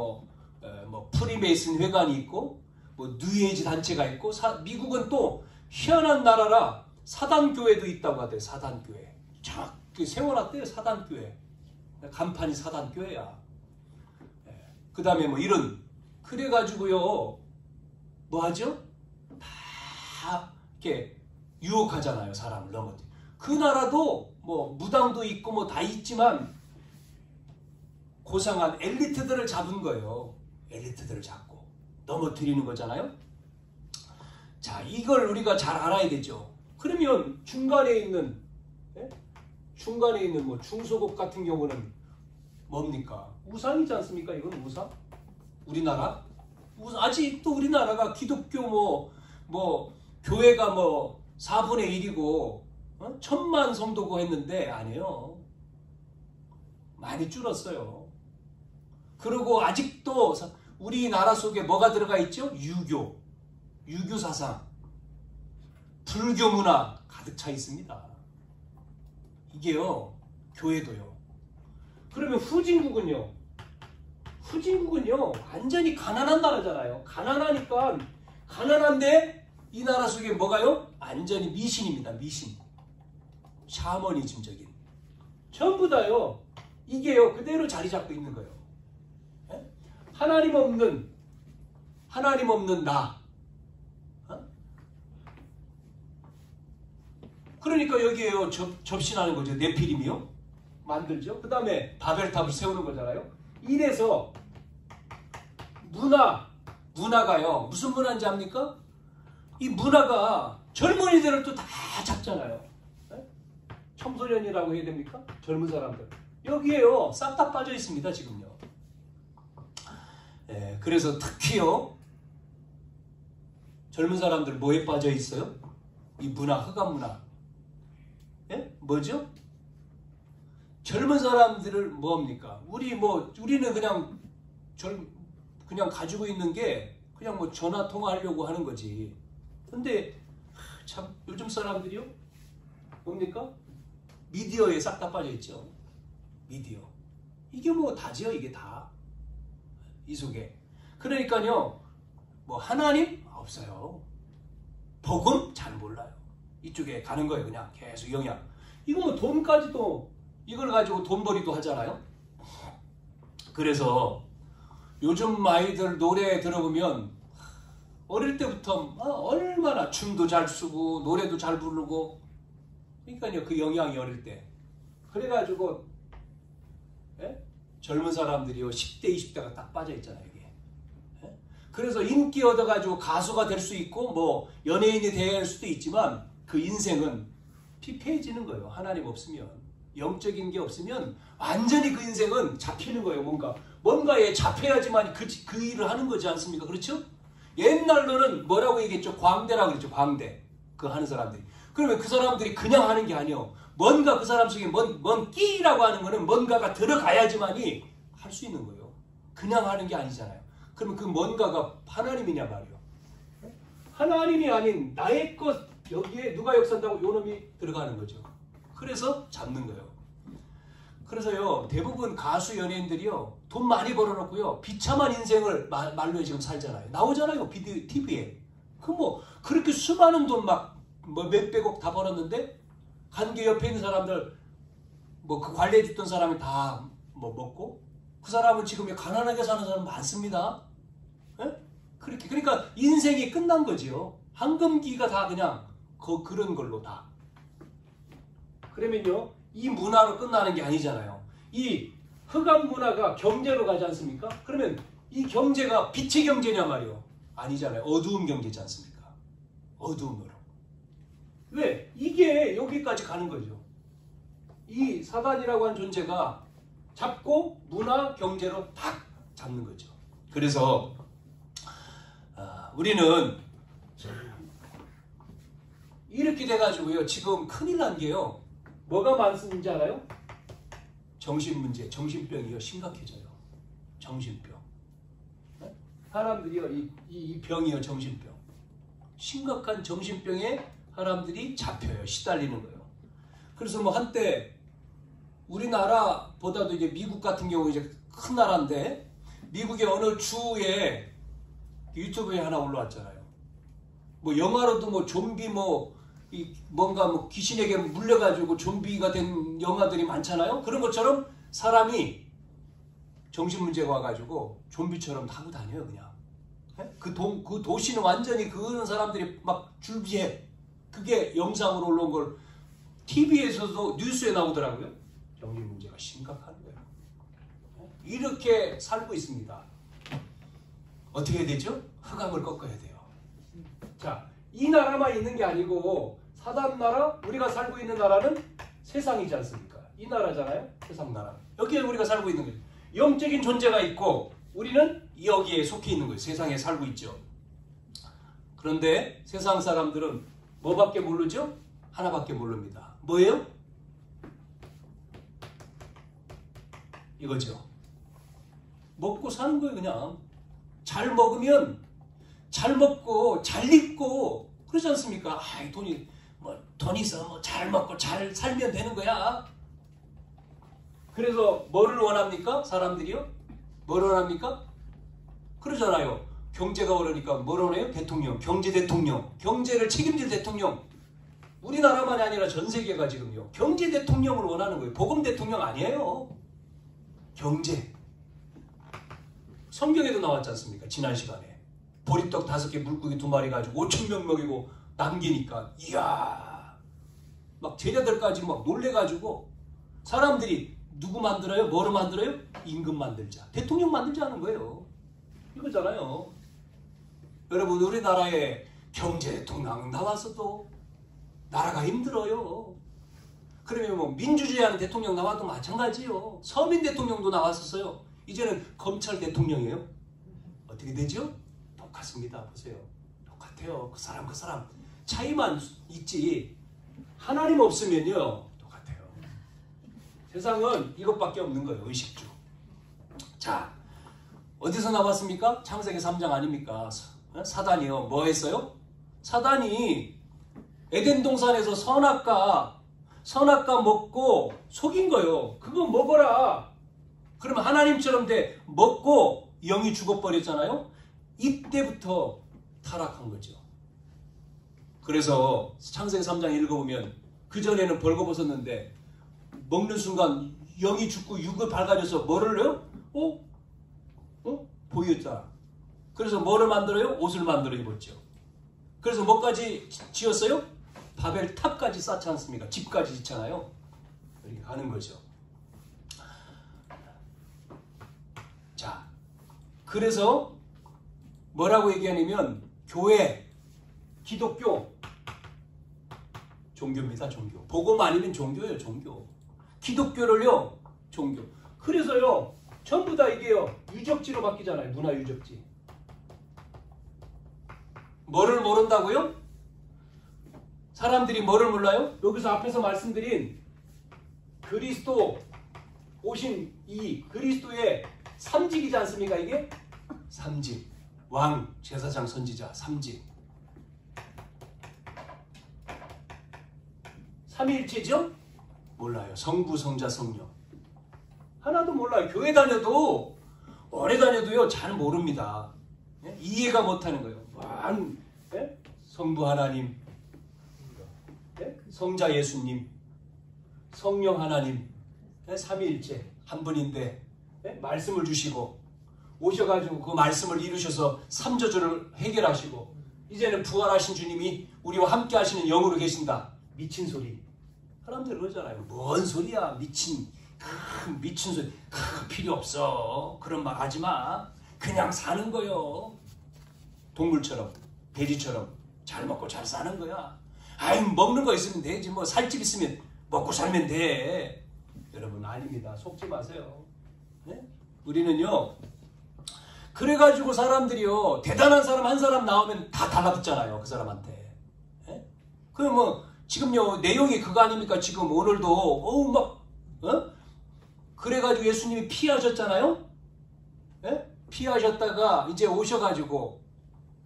프리메이슨 회관이 있고 뉴에이지 단체가 있고 미국은 또 희한한 나라라 사단교회도 있다고 하대요. 사단교회. 정확히 세워놨대요. 사단교회. 간판이 사단교회야. 그 다음에 이런 그래가지고요. 뭐하죠? 다 이렇게 유혹하잖아요. 사람을 넘어뜨려. 그 나라도 무당도 있고 다 있지만 고상한 엘리트들을 잡은 거예요. 엘리트들을 잡고 넘어뜨리는 거잖아요. 자, 이걸 우리가 잘 알아야 되죠. 그러면 중간에 있는 중소국 같은 경우는 뭡니까? 우상이지 않습니까? 이건 우상? 우리나라? 아직도 우리나라가 기독교 교회가 뭐 4분의 1이고 1000만 성도고 했는데 아니에요. 많이 줄었어요. 그리고 아직도 우리나라 속에 뭐가 들어가 있죠? 유교 사상, 불교 문화 가득 차 있습니다. 이게요, 교회도요. 그러면 후진국은요? 후진국은요, 완전히 가난한 나라잖아요. 가난하니까, 가난한데 이 나라 속에 뭐가요? 완전히 미신입니다. 미신. 샤머니즘적인. 전부 다요, 이게요, 그대로 자리 잡고 있는 거예요. 예? 하나님 없는 나. 그러니까 여기에요, 접신하는 거죠. 네피림이요. 만들죠. 그 다음에 바벨탑을 세우는 거잖아요. 이래서 문화가요. 무슨 문화인지 압니까? 이 문화가 젊은이들을 또 다 잡잖아요. 네? 청소년이라고 해야 됩니까? 젊은 사람들. 여기에요. 싹 다 빠져 있습니다. 지금요. 예, 그래서 특히요. 젊은 사람들 뭐에 빠져 있어요? 이 문화, 흑암 문화. 예? 뭐죠? 젊은 사람들을 뭐합니까? 우리는 그냥 가지고 있는 게 그냥 뭐 전화 통화하려고 하는 거지. 근데 참 요즘 사람들이요? 뭡니까? 미디어에 싹 다 빠져 있죠. 미디어. 이게 뭐 다지요, 이게 다. 이 속에. 그러니까요, 뭐 하나님? 없어요. 복음? 잘 몰라요. 이쪽에 가는 거예요, 그냥 계속 영향. 이거 뭐 돈까지도 이걸 가지고 돈벌이도 하잖아요. 그래서 요즘 아이들 노래 들어보면 어릴 때부터 얼마나 춤도 잘 추고 노래도 잘 부르고, 그러니까요, 그 영향이 어릴 때. 그래가지고 젊은 사람들이요, 10대 20대가 딱 빠져 있잖아요, 이게. 그래서 인기 얻어가지고 가수가 될 수 있고 뭐 연예인이 될 수도 있지만 그 인생은 피폐해지는 거예요. 하나님 없으면, 영적인 게 없으면 완전히 그 인생은 잡히는 거예요. 뭔가에 잡혀야지만 그 일을 하는 거지 않습니까? 그렇죠? 옛날로는 뭐라고 얘기했죠? 광대라고 그랬죠. 광대. 그 하는 사람들이. 그러면 그 사람들이 그냥 하는 게 아니에요. 뭔가 그 사람 속에 뭔 끼라고 하는 거는 뭔가가 들어가야지만이 할 수 있는 거예요. 그냥 하는 게 아니잖아요. 그러면 그 뭔가가 하나님이냐 말이에요. 하나님이 아닌 나의 것, 여기에 누가 역사한다고 요놈이 들어가는 거죠. 그래서 잡는 거예요. 그래서요, 대부분 가수 연예인들이요, 돈 많이 벌어놓고요, 비참한 인생을 말로 지금 살잖아요. 나오잖아요, TV에. 그렇게 수많은 돈 몇백억 다 벌었는데, 관계 옆에 있는 사람들, 그 관리해줬던 사람이 다 먹고, 그 사람은 지금 가난하게 사는 사람 많습니다. 예? 그러니까 인생이 끝난 거지요. 황금기가 다 그냥 그런 걸로 다. 그러면요, 이 문화로 끝나는 게 아니잖아요. 이 흑암 문화가 경제로 가지 않습니까? 그러면 이 경제가 빛의 경제냐 말이요? 아니잖아요. 어두운 경제지 않습니까? 어두움으로. 왜? 이게 여기까지 가는 거죠. 이 사단이라고 하는 존재가 잡고 문화, 경제로 딱 잡는 거죠. 그래서 우리는 이렇게 돼가지고요, 지금 큰일 난 게요, 뭐가 많은지 알아요? 정신문제, 정신병이요, 심각해져요. 정신병. 네? 사람들이요, 이 병이요, 정신병. 심각한 정신병에 사람들이 잡혀요. 시달리는 거예요. 그래서 한때 우리나라보다도 이제 미국 같은 경우 이제 큰 나라인데, 미국의 어느 주에 유튜브에 하나 올라왔잖아요. 영화로도 좀비 뭔가 귀신에게 물려가지고 좀비가 된 영화들이 많잖아요. 그런 것처럼 사람이 정신문제가 와가지고 좀비처럼 타고 다녀요, 그냥. 그 도시는 완전히 그런 사람들이 막 줄비해. 그게 영상으로 올라온 걸 TV에서도 뉴스에 나오더라고요. 정신문제가 심각한 거예요. 이렇게 살고 있습니다. 어떻게 해야 되죠? 흑암을 꺾어야 돼요. 자, 이 나라만 있는 게 아니고 사단 나라, 우리가 살고 있는 나라는 세상이지 않습니까? 이 나라잖아요. 세상 나라. 여기에 우리가 살고 있는 거예요. 영적인 존재가 있고 우리는 여기에 속해 있는 거예요. 세상에 살고 있죠. 그런데 세상 사람들은 뭐밖에 모르죠? 하나밖에 모릅니다. 뭐예요? 이거죠. 먹고 사는 거예요. 그냥 잘 먹으면 잘 먹고 잘 입고 그러지 않습니까? 아, 돈 있어 뭐 잘 먹고 잘 살면 되는 거야. 그래서 뭐를 원합니까? 사람들이요? 뭐를 원합니까? 그러잖아요. 경제가 어려우니까 뭘 원해요? 대통령, 경제 대통령, 경제를 책임질 대통령. 우리나라만이 아니라 전 세계가 지금요. 경제 대통령을 원하는 거예요. 복음 대통령 아니에요. 경제. 성경에도 나왔지 않습니까? 지난 시간에. 보리떡 5개 물고기 2마리 가지고 5,000명 먹이고 남기니까 이야 막 제자들까지 막 놀래가지고 사람들이 누구 만들어요? 뭐로 만들어요? 임금 만들자. 대통령 만들자 하는 거예요. 이거잖아요. 여러분 우리나라에 경제 대통령 나왔어도 나라가 힘들어요. 그러면 뭐 민주주의 하는 대통령 나와도 마찬가지요. 서민 대통령도 나왔었어요. 이제는 검찰 대통령이에요. 어떻게 되죠? 똑같습니다. 보세요. 똑같아요. 그 사람 차이만 있지 하나님 없으면요 똑같아요. 세상은 이것밖에 없는 거예요. 의식주. 자, 어디서 나왔습니까? 창세기 3장 아닙니까? 사단이요. 뭐 했어요? 사단이 에덴 동산에서 선악과 먹고 속인 거예요. 그거 먹어라. 그러면 하나님처럼 돼. 먹고 영이 죽어버렸잖아요. 이때부터 타락한 거죠. 그래서 창세기 3장 읽어보면 그전에는 벌거벗었는데 먹는 순간 영이 죽고 육을 밝아져서 뭐를 해요? 보였잖아. 그래서 뭐를 만들어요? 옷을 만들어 입었죠. 그래서 뭐까지 지었어요? 바벨 탑까지 쌓지 않습니까? 집까지 짓잖아요. 이렇게 가는 거죠. 자, 그래서 뭐라고 얘기하냐면 교회, 기독교, 종교입니다. 종교. 복음 아니면 종교예요. 종교. 기독교를요. 종교. 그래서요. 전부 다 이게요. 유적지로 바뀌잖아요. 문화 유적지. 뭐를 모른다고요? 사람들이 뭐를 몰라요? 여기서 앞에서 말씀드린 그리스도 오신 이 그리스도의 삼직이지 않습니까? 이게? 삼직. 왕, 제사장, 선지자, 삼직. 삼위일체죠? 몰라요. 성부, 성자, 성령. 하나도 몰라요. 교회 다녀도 오래 다녀도요 잘 모릅니다. 예? 이해가 못하는 거예요. 예? 성부 하나님, 예? 성자 예수님, 성령 하나님, 예? 삼위일체 한 분인데 예? 말씀을 주시고 오셔가지고 그 말씀을 이루셔서 삼저주를 해결하시고 이제는 부활하신 주님이 우리와 함께 하시는 영으로 계신다. 미친 소리. 사람들 그러잖아요. 뭔 소리야 미친 소리. 필요 없어. 그런 말 하지 마. 그냥 사는 거요. 동물처럼 돼지처럼 잘 먹고 잘 사는 거야. 아이 먹는 거 있으면 되지 뭐 살집 있으면 먹고 살면 돼. 여러분 아닙니다. 속지 마세요. 네? 우리는요 그래가지고 사람들이요 대단한 사람 한 사람 나오면 다 달라붙잖아요. 그 사람한테. 네? 그럼 뭐 지금요 내용이 그거 아닙니까? 지금 오늘도 그래가지고 예수님이 피하셨잖아요. 네? 피하셨다가 이제 오셔가지고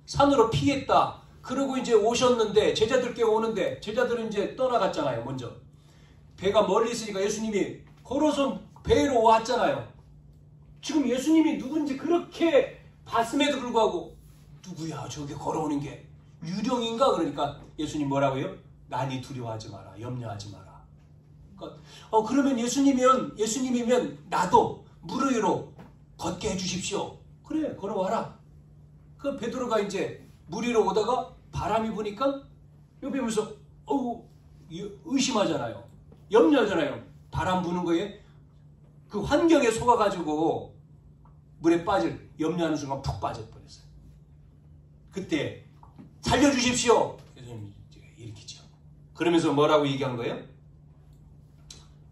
산으로 피했다. 그러고 이제 오셨는데 제자들께 오는데 제자들은 이제 떠나갔잖아요. 먼저 배가 멀리 있으니까 예수님이 걸어서 배로 왔잖아요. 지금 예수님이 누군지 그렇게 봤음에도 불구하고 누구야 저기 걸어오는 게 유령인가? 그러니까 예수님 뭐라고요? 난이 두려워하지 마라. 염려하지 마라. 그러니까, 그러면 예수님이면 나도 물 위로 걷게 해주십시오. 그래 걸어와라. 그 베드로가 이제 물 위로 오다가 바람이 부니까 옆에 보면서 의심하잖아요. 염려하잖아요. 바람 부는 거에 그 환경에 속아가지고 물에 염려하는 순간 푹 빠져버렸어요. 그때 살려주십시오. 예수님이 일으키죠. 그러면서 뭐라고 얘기한 거예요?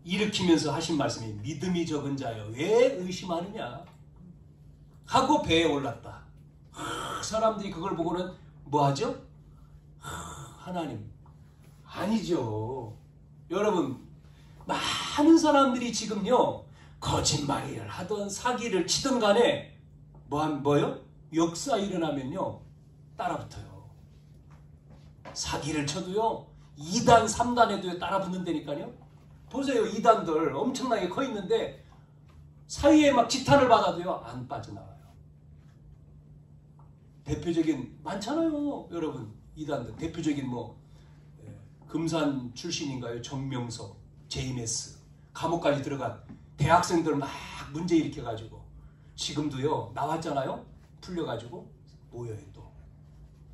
일으키면서 하신 말씀이 믿음이 적은 자여 왜 의심하느냐 하고 배에 올랐다. 사람들이 그걸 보고는 뭐 하죠? 하나님. 아니죠. 여러분, 많은 사람들이 지금요, 거짓말을 하던 사기를 치던 간에 뭐요? 역사 일어나면요 따라붙어요. 사기를 쳐도요 2단 3단에도 따라붙는다니까요. 보세요. 2단들 엄청나게 커 있는데 사이에 막 지탄을 받아도요 안 빠져나와요. 대표적인 많잖아요 여러분. 2단들 대표적인 뭐 금산 출신인가요? 정명석, JMS 감옥까지 들어간 대학생들 막 문제 일으켜가지고 지금도요 나왔잖아요. 풀려가지고 모여요.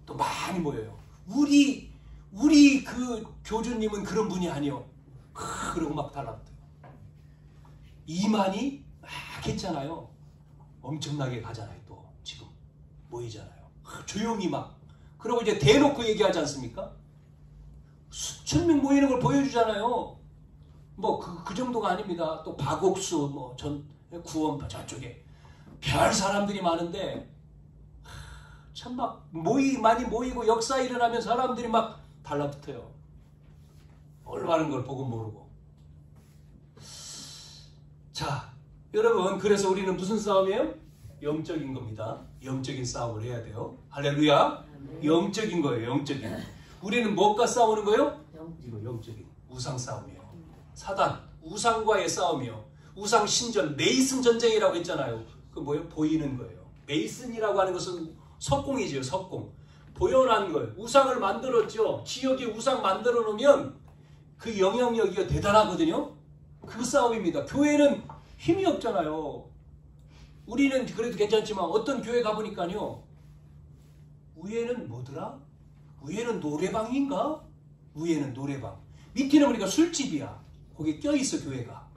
또 많이 모여요. 우리 그 교주님은 그런 분이 아니요. 그러고 막 달라붙어요. 이만희 막 했잖아요. 엄청나게 가잖아요. 또 지금 모이잖아요. 조용히 막 그러고 이제 대놓고 얘기하지 않습니까? 수천 명 모이는 걸 보여주잖아요. 뭐 그 정도가 아닙니다. 또 박옥수 뭐 전 구원파 저쪽에 별 사람들이 많은데 참 막 많이 모이고 역사 일어나면 사람들이 막 달라붙어요. 올바른 걸 보고 모르고. 자, 여러분 그래서 우리는 무슨 싸움이에요? 영적인 겁니다. 영적인 싸움을 해야 돼요. 할렐루야. 영적인 거예요. 영적인. 우리는 무엇과 싸우는 거예요? 이거 영적인 우상 싸움이에요. 사단, 우상과의 싸움이요. 우상 신전, 메이슨 전쟁이라고 했잖아요. 그 뭐예요? 보이는 거예요. 메이슨이라고 하는 것은 석공이죠. 석공. 보여난 거예요. 우상을 만들었죠. 지역에 우상 만들어 놓으면 그 영향력이 대단하거든요. 그 싸움입니다. 교회는 힘이 없잖아요. 우리는 그래도 괜찮지만 어떤 교회 가보니까요. 위에는 뭐더라? 위에는 노래방인가? 위에는 노래방. 밑에는 보니까 술집이야. 거기 껴있어 교회가.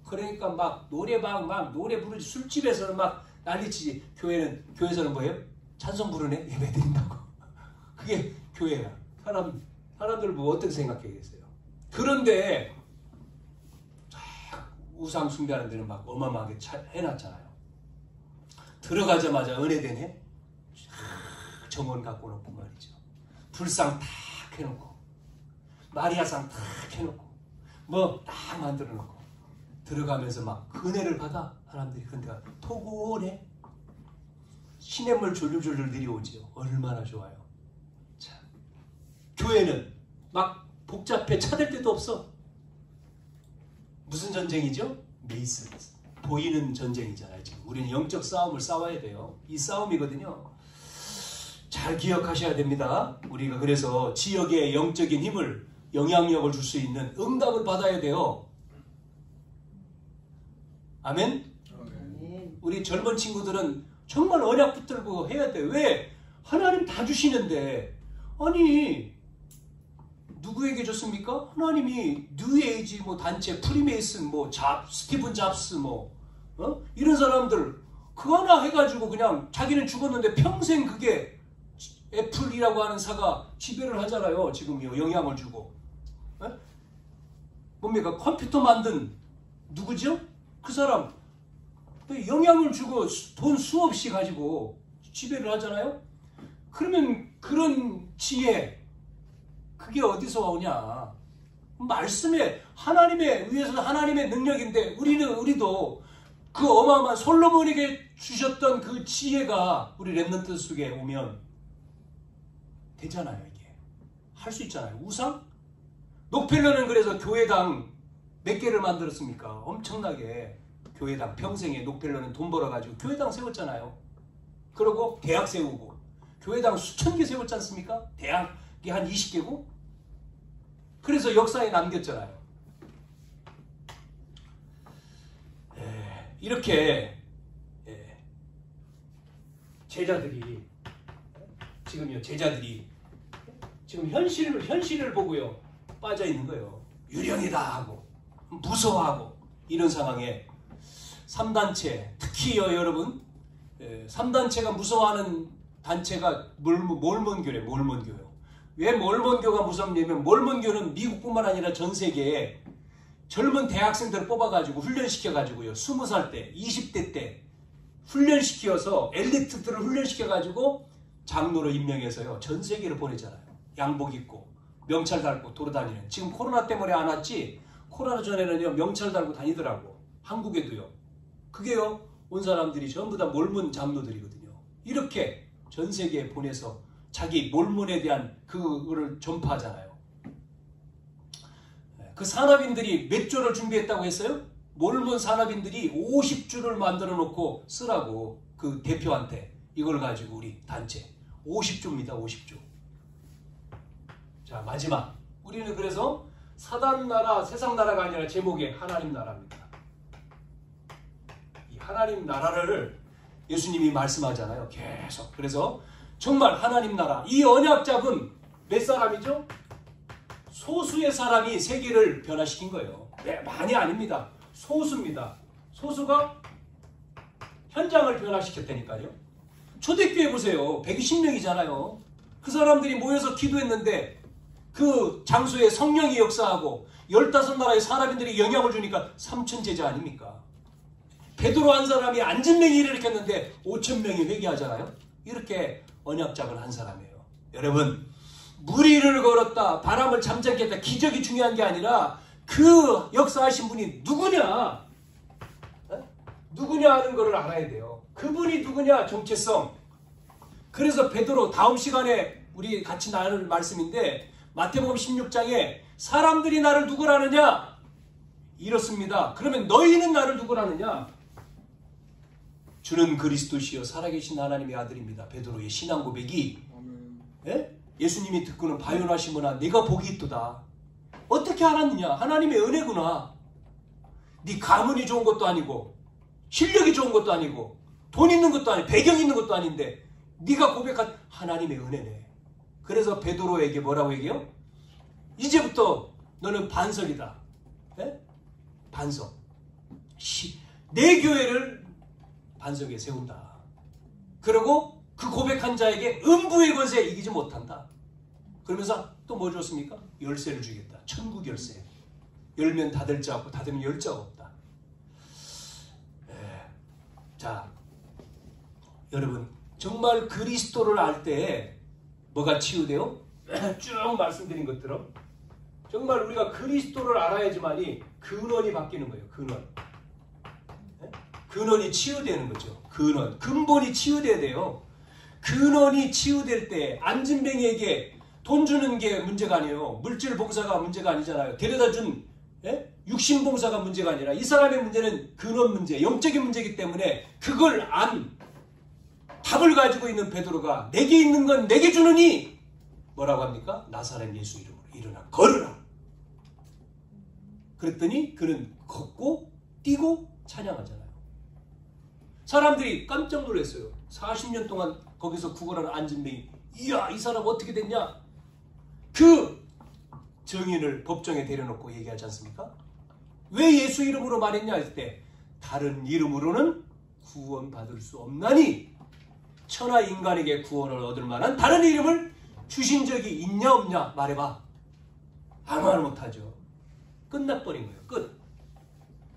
그러니까 막 노래방 막 노래 부르지. 술집에서는 막 난리치지. 교회에서는 뭐예요? 찬송 부르네? 예배 드린다고. 그게 교회야. 사람들 뭐 어떻게 생각하겠어요? 그런데 우상 숭배하는 데는 막 어마어마하게 해놨잖아요. 들어가자마자 은혜된 해 정원 갖고 놓고 말이죠. 불상 탁 해놓고 마리아상 탁 해놓고 뭐 딱 만들어 놓고 들어가면서 막 은혜를 받아. 사람들이 근데가 토고네. 시냇물 졸졸졸 내려오죠. 얼마나 좋아요. 자, 교회는 막 복잡해. 찾을 데도 없어. 무슨 전쟁이죠? 메이슨. 보이는 전쟁이잖아요. 지금 우리는 영적 싸움을 싸워야 돼요. 이 싸움이거든요. 잘 기억하셔야 됩니다. 우리가 그래서 지역의 영적인 힘을 영향력을 줄 수 있는 응답을 받아야 돼요. 아멘? 우리 젊은 친구들은 정말 언약 붙들고 해야 돼. 왜? 하나님 다 주시는데. 아니 누구에게 줬습니까? 하나님이 뉴에이지 뭐 단체 프리메이슨 뭐 스티븐 잡스 뭐 이런 사람들 그거 하나 해가지고 그냥 자기는 죽었는데 평생 그게 애플이라고 하는 사가 지배를 하잖아요. 지금요. 영향을 주고. 뭡니까? 컴퓨터 만든 누구죠? 그 사람 영향을 주고 돈 수없이 가지고 지배를 하잖아요. 그러면 그런 지혜 그게 어디서 오냐? 말씀에 하나님의 위에서 하나님의 능력인데 우리도 그 어마어마한 솔로몬에게 주셨던 그 지혜가 우리 렘넌트 속에 오면 되잖아요. 이게 할 수 있잖아요. 우상? 록펠러는 그래서 교회당 몇 개를 만들었습니까? 엄청나게 교회당 평생에 록펠러는 돈 벌어가지고 교회당 세웠잖아요. 그리고 대학 세우고 교회당 수천 개 세웠지 않습니까? 대학이 한 20개고 그래서 역사에 남겼잖아요. 이렇게 제자들이 지금 현실을 보고요 빠져 있는 거예요. 유령이다 하고 무서워하고 이런 상황에 3단체 특히요 여러분 3단체가 무서워하는 단체가 몰몬교래요. 몰몬교요. 왜 몰몬교가 무섭냐면 몰몬교는 미국뿐만 아니라 전 세계에 젊은 대학생들을 뽑아가지고 훈련시켜가지고요 20살 때 20대 때 훈련시켜서 엘리트들을 훈련시켜가지고 장로로 임명해서요 전 세계를 보내잖아요. 양복 입고 명찰 달고 돌아다니는. 지금 코로나 때문에 안 왔지 코로나 전에는요 명찰 달고 다니더라고. 한국에도요. 그게요 온 사람들이 전부 다 몰몬 장로들이거든요. 이렇게 전 세계에 보내서 자기 몰몬에 대한 그거를 전파하잖아요. 그 산업인들이 몇 조를 준비했다고 했어요? 몰몬 산업인들이 50조를 만들어 놓고 쓰라고 그 대표한테. 이걸 가지고 우리 단체 50조입니다. 50조. 자 마지막 우리는 그래서 사단 나라 세상 나라가 아니라 제목에 하나님 나라입니다. 이 하나님 나라를 예수님이 말씀하잖아요. 계속. 그래서 정말 하나님 나라 이 언약 잡은 몇 사람이죠? 소수의 사람이 세계를 변화시킨 거예요. 네, 많이 아닙니다. 소수입니다. 소수가 현장을 변화시켰다니까요. 초대교회 보세요. 120명이잖아요. 그 사람들이 모여서 기도했는데 그 장소에 성령이 역사하고 15나라의 사람들이 영향을 주니까 3,000제자 아닙니까? 베드로 한 사람이 안진뱅이 일으켰는데 5,000명이 회개하잖아요. 이렇게 언약 잡은 한 사람이에요. 여러분 물 위를 걸었다 바람을 잠잠게 했다 기적이 중요한 게 아니라 그 역사하신 분이 누구냐 누구냐 하는 것을 알아야 돼요. 그분이 누구냐 정체성. 그래서 베드로 다음 시간에 우리 같이 나눌 말씀인데 마태복음 16장에 사람들이 나를 누구라느냐 이렇습니다. 그러면 너희는 나를 누구라느냐? 주는 그리스도시요 살아계신 하나님의 아들입니다. 베드로의 신앙 고백이 예? 예수님이 듣고는 바요나시므나 네가 복이 있도다. 어떻게 알았느냐? 하나님의 은혜구나. 네 가문이 좋은 것도 아니고 실력이 좋은 것도 아니고 돈 있는 것도 아니고 배경 있는 것도 아닌데 네가 고백한 하나님의 은혜네. 그래서 베드로에게 뭐라고 얘기해요? 이제부터 너는 반석이다. 예? 반석. 내 교회를 반석에 세운다. 그리고 그 고백한 자에게 음부의 권세 이기지 못한다. 그러면서 또 뭐 줬습니까? 열쇠를 주겠다. 천국 열쇠. 열면 닫을 자 없고 닫으면 열 자가 없다. 자, 여러분 정말 그리스도를 알 때 뭐가 치유돼요? 쭉 말씀드린 것처럼 정말 우리가 그리스도를 알아야지만이 근원이 바뀌는 거예요. 근원. 근원이 치유되는 거죠. 근원. 근본이 치유돼야 돼요. 근원이 치유될 때 안진뱅이에게 돈 주는 게 문제가 아니에요. 물질 봉사가 문제가 아니잖아요. 데려다 준 육신 봉사가 문제가 아니라 이 사람의 문제는 근원 문제, 영적인 문제이기 때문에 그걸 안 답을 가지고 있는 베드로가 내게 있는 건 내게 주느니 뭐라고 합니까? 나사렛 예수 이름으로 일어나 걸으라. 그랬더니 그는 걷고 뛰고 찬양하잖아요. 사람들이 깜짝 놀랐어요. 40년 동안 거기서 구걸하는 안진뱅이. 이야 이 사람 어떻게 됐냐? 그 증인을 법정에 데려놓고 얘기하지 않습니까? 왜 예수 이름으로 말했냐 할 때 다른 이름으로는 구원받을 수 없나니 천하 인간에게 구원을 얻을 만한 다른 이름을 주신 적이 있냐 없냐 말해봐. 아무 말 못하죠. 끝나버린 거예요. 끝.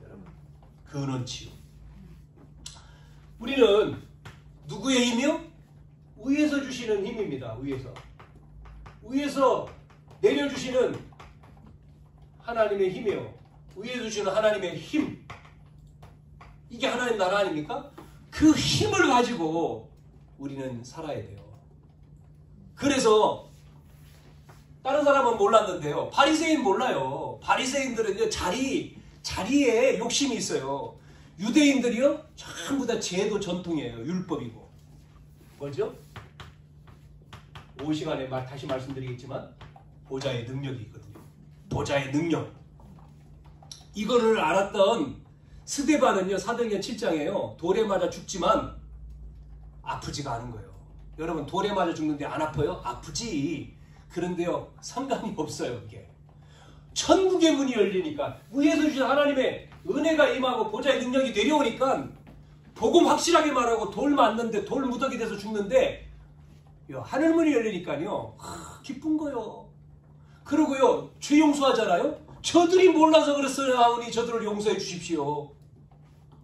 여러분 근원 치유. 우리는 누구의 힘이요? 위에서 주시는 힘입니다. 위에서 내려주시는 하나님의 힘이요. 위에서 주시는 하나님의 힘. 이게 하나님 나라 아닙니까? 그 힘을 가지고 우리는 살아야 돼요. 그래서 다른 사람은 몰랐는데요. 바리새인 몰라요. 바리새인들은요 자리에 욕심이 있어요. 유대인들이요 전부 다 제도 전통이에요. 율법이고. 뭐죠? 5시간에 다시 말씀드리겠지만 보좌의 능력이 있거든요. 보좌의 능력. 이거를 알았던 스데반은요 사도행전 7장에요. 돌에 맞아 죽지만 아프지가 않은 거예요. 여러분 돌에 맞아 죽는데 안 아파요? 아프지. 그런데요 상관이 없어요. 그게 천국의 문이 열리니까 위에서 주신 하나님의 은혜가 임하고 보좌의 능력이 내려오니까 복음 확실하게 말하고 돌 맞는데 돌 무더기 돼서 죽는데 하늘문이 열리니까요 기쁜 거요. 그러고요 죄 용서하잖아요. 저들이 몰라서 그랬어요. 하오니 저들을 용서해 주십시오.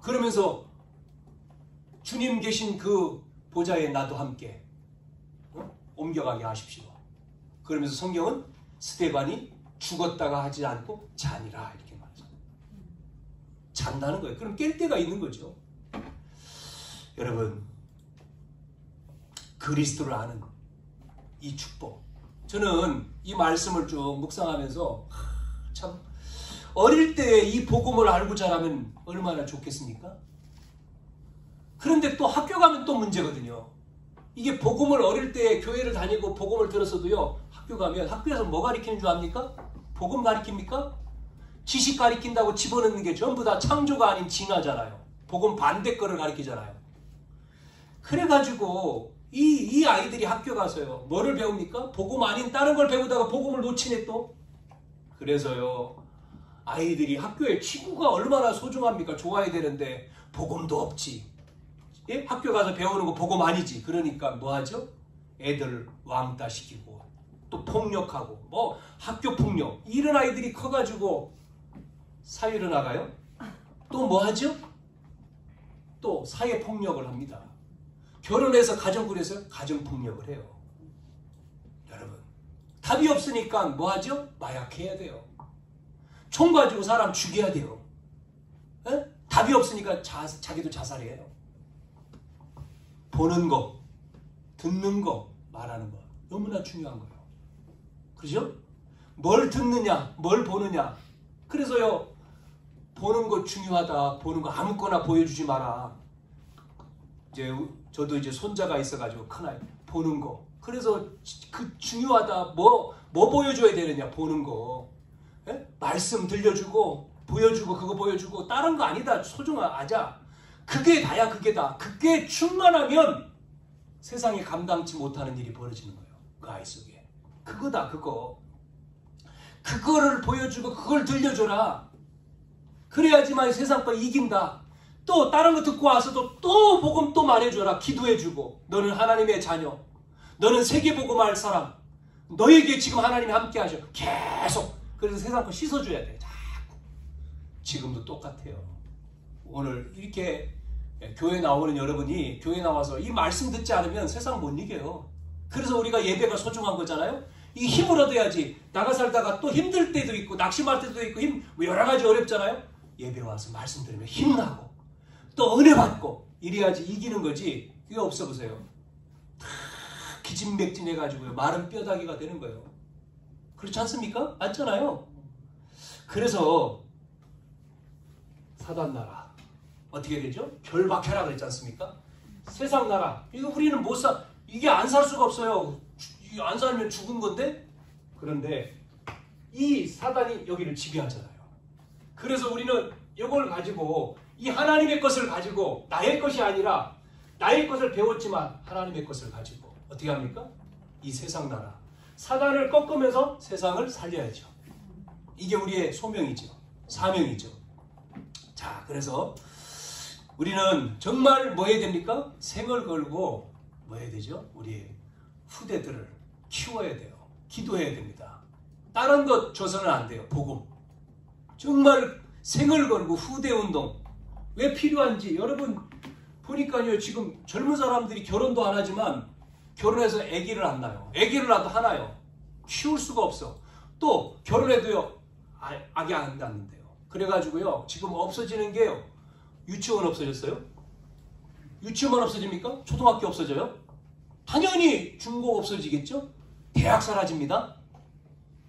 그러면서 주님 계신 그 보좌에 나도 함께 옮겨가게 하십시오. 그러면서 성경은 스데반이 죽었다가 하지 않고 자니라 이렇게 말하죠. 잔다는 거예요. 그럼 깰 때가 있는 거죠. 여러분, 그리스도를 아는 이 축복, 저는 이 말씀을 쭉 묵상하면서 참 어릴 때 이 복음을 알고 자라면 얼마나 좋겠습니까? 그런데 또 학교 가면 또 문제거든요. 이게 복음을 어릴 때 교회를 다니고 복음을 들었어도요, 학교 가면 학교에서 뭐 가르치는 줄 압니까? 복음 가르칩니까? 지식 가르친다고 집어넣는 게 전부 다 창조가 아닌 진화잖아요. 복음 반대 거를 가르치잖아요. 그래가지고 이 아이들이 학교 가서요, 뭐를 배웁니까? 복음 아닌 다른 걸 배우다가 복음을 놓치네 또. 그래서요, 아이들이 학교에 친구가 얼마나 소중합니까? 좋아야 되는데 복음도 없지. 예? 학교 가서 배우는 거 복음 아니지. 그러니까 뭐 하죠? 애들 왕따 시키고 또 폭력하고 뭐 학교 폭력. 이런 아이들이 커가지고 사회로 나가요. 또 뭐 하죠? 또 사회 폭력을 합니다. 결혼해서 가정 꾸려서 가정 폭력을 해요. 여러분, 답이 없으니까 뭐 하죠? 마약해야 돼요. 총 가지고 사람 죽여야 돼요. 에? 답이 없으니까 자기도 자살해요. 보는 거, 듣는 거, 말하는 거 너무나 중요한 거예요. 그렇죠? 뭘 듣느냐, 뭘 보느냐. 그래서요, 보는 거 중요하다. 보는 거 아무거나 보여주지 마라. 저도 이제 손자가 있어가지고 큰아이 보는 거. 그래서 그 중요하다. 뭐 보여줘야 되느냐, 보는 거. 에? 말씀 들려주고 보여주고 그거 보여주고 다른 거 아니다. 소중하자. 그게 다야. 그게 다. 그게 충만하면 세상에 감당치 못하는 일이 벌어지는 거예요. 그 아이 속에. 그거다. 그거를 보여주고 그걸 들려줘라. 그래야지만 세상 거 이긴다. 또 다른 거 듣고 와서도 또 복음 또 말해줘라. 기도해주고. 너는 하나님의 자녀. 너는 세계복음할 사람. 너에게 지금 하나님이 함께 하셔. 계속. 그래서 세상 거 씻어줘야 돼. 자꾸. 지금도 똑같아요. 오늘 이렇게 교회 나오는 여러분이 교회 나와서 이 말씀 듣지 않으면 세상 못 이겨요. 그래서 우리가 예배가 소중한 거잖아요. 이 힘을 얻어야지. 나가 살다가 또 힘들 때도 있고 낙심할 때도 있고 뭐 여러 가지 어렵잖아요. 예배 와서 말씀 들으면 힘나고 또 은혜 받고 이래야지 이기는 거지. 그게 없어 보세요. 다 기진맥진해가지고요. 마른 뼈다귀가 되는 거예요. 그렇지 않습니까? 맞잖아요. 그래서 사단 나라 어떻게 되죠? 결박해라 그랬지 않습니까? 세상 나라 이거 우리는 못 사. 이게 안 살 수가 없어요. 안 살면 죽은 건데. 그런데 이 사단이 여기를 지배하잖아요. 그래서 우리는 이걸 가지고 이 하나님의 것을 가지고 나의 것이 아니라 나의 것을 배웠지만 하나님의 것을 가지고 어떻게 합니까? 이 세상 나라 사단을 꺾으면서 세상을 살려야죠. 이게 우리의 소명이죠. 사명이죠. 자, 그래서 우리는 정말 뭐 해야 됩니까? 생을 걸고 뭐 해야 되죠? 우리 후대들을 키워야 돼요. 기도해야 됩니다. 다른 것 줘서는 안 돼요. 복음. 정말 생을 걸고 후대운동 왜 필요한지 여러분 보니까요. 지금 젊은 사람들이 결혼도 안 하지만 결혼해서 아기를 안 낳아요. 아기를 낳아도 하나요. 키울 수가 없어. 또 결혼해도요. 아기 안 낳는데요. 그래가지고요. 지금 없어지는 게요. 유치원 없어졌어요? 유치원만 없어집니까? 초등학교 없어져요? 당연히 중고 없어지겠죠? 대학 사라집니다.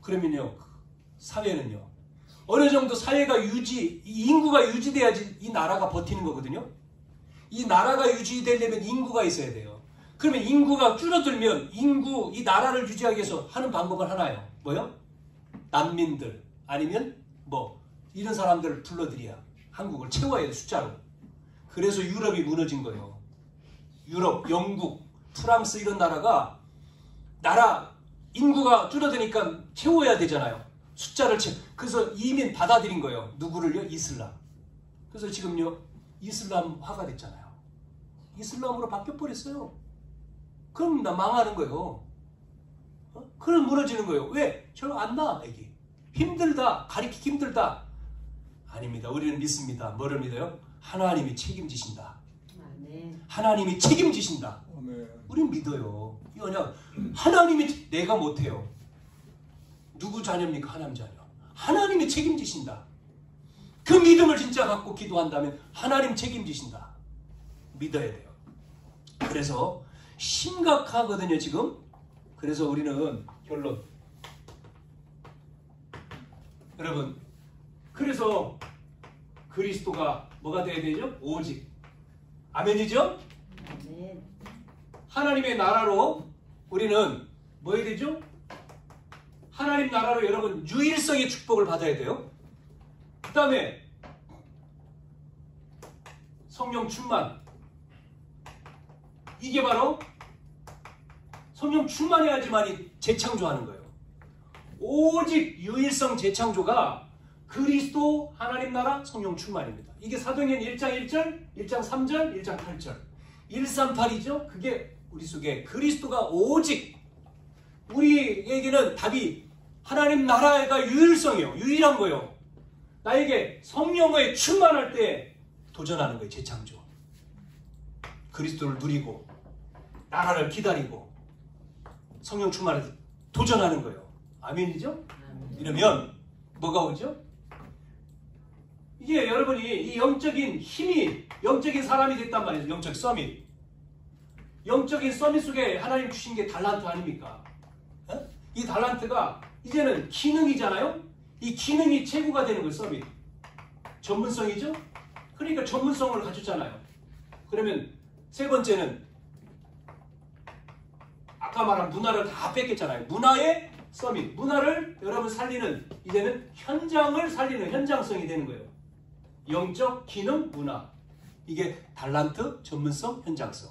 그러면요. 사회는요. 어느 정도 사회가 인구가 유지돼야지 이 나라가 버티는 거거든요. 이 나라가 유지되려면 인구가 있어야 돼요. 그러면 인구가 줄어들면 이 나라를 유지하기 위해서 하는 방법은 하나요. 뭐요? 난민들 아니면 뭐 이런 사람들을 불러들여야 한국을 채워야 돼 숫자로. 그래서 유럽이 무너진 거예요. 유럽, 영국, 프랑스 이런 나라 인구가 줄어드니까 채워야 되잖아요. 숫자를 그래서 이민 받아들인 거예요. 누구를요? 이슬람. 그래서 지금요 이슬람화가 됐잖아요. 이슬람으로 바뀌어버렸어요. 그럼 나 망하는 거예요. 그럼 무너지는 거예요. 왜? 저는 안 나, 애기. 힘들다. 가르치기 힘들다. 아닙니다. 우리는 믿습니다. 뭐를 믿어요? 하나님이 책임지신다. 하나님이 책임지신다. 우린 믿어요. 이 언약 하나님이 내가 못해요. 누구 자녀입니까? 하나님 자녀. 하나님이 책임지신다. 그 믿음을 진짜 갖고 기도한다면 하나님 책임지신다. 믿어야 돼요. 그래서 심각하거든요 지금. 그래서 우리는 결론, 여러분, 그래서 그리스도가 뭐가 돼야 되죠? 오직. 아멘이죠? 아멘. 하나님의 나라로 우리는 뭐 해야 되죠? 하나님 나라로 여러분 유일성의 축복을 받아야 돼요. 그 다음에 성령 충만. 이게 바로 성령 충만해야지만이 재창조하는 거예요. 오직 유일성 재창조가 그리스도 하나님 나라 성령 충만입니다. 이게 사도행전 1장 1절, 1장 3절, 1장 8절 138이죠. 그게 우리 속에 그리스도가 오직, 우리에게는 답이 하나님 나라가 유일성이에요. 유일한 거예요. 나에게 성령의 충만할 때 도전하는 거예요. 재창조. 그리스도를 누리고 나라를 기다리고 성령 충만을 도전하는 거예요. 아멘이죠? 이러면 뭐가 오죠? 이게 여러분이 이 영적인 힘이 영적인 사람이 됐단 말이에요. 영적 서밋. 영적인 서밋 속에 하나님 주신 게 달란트 아닙니까? 이 달란트가 이제는 기능이잖아요. 이 기능이 최고가 되는 거예요. 서밋. 전문성이죠. 그러니까 전문성을 가졌잖아요. 그러면 세 번째는 아까 말한 문화를 다 뺏겼잖아요. 문화의 서밋. 문화를 여러분 살리는, 이제는 현장을 살리는 현장성이 되는 거예요. 영적, 기능, 문화. 이게 달란트, 전문성, 현장성.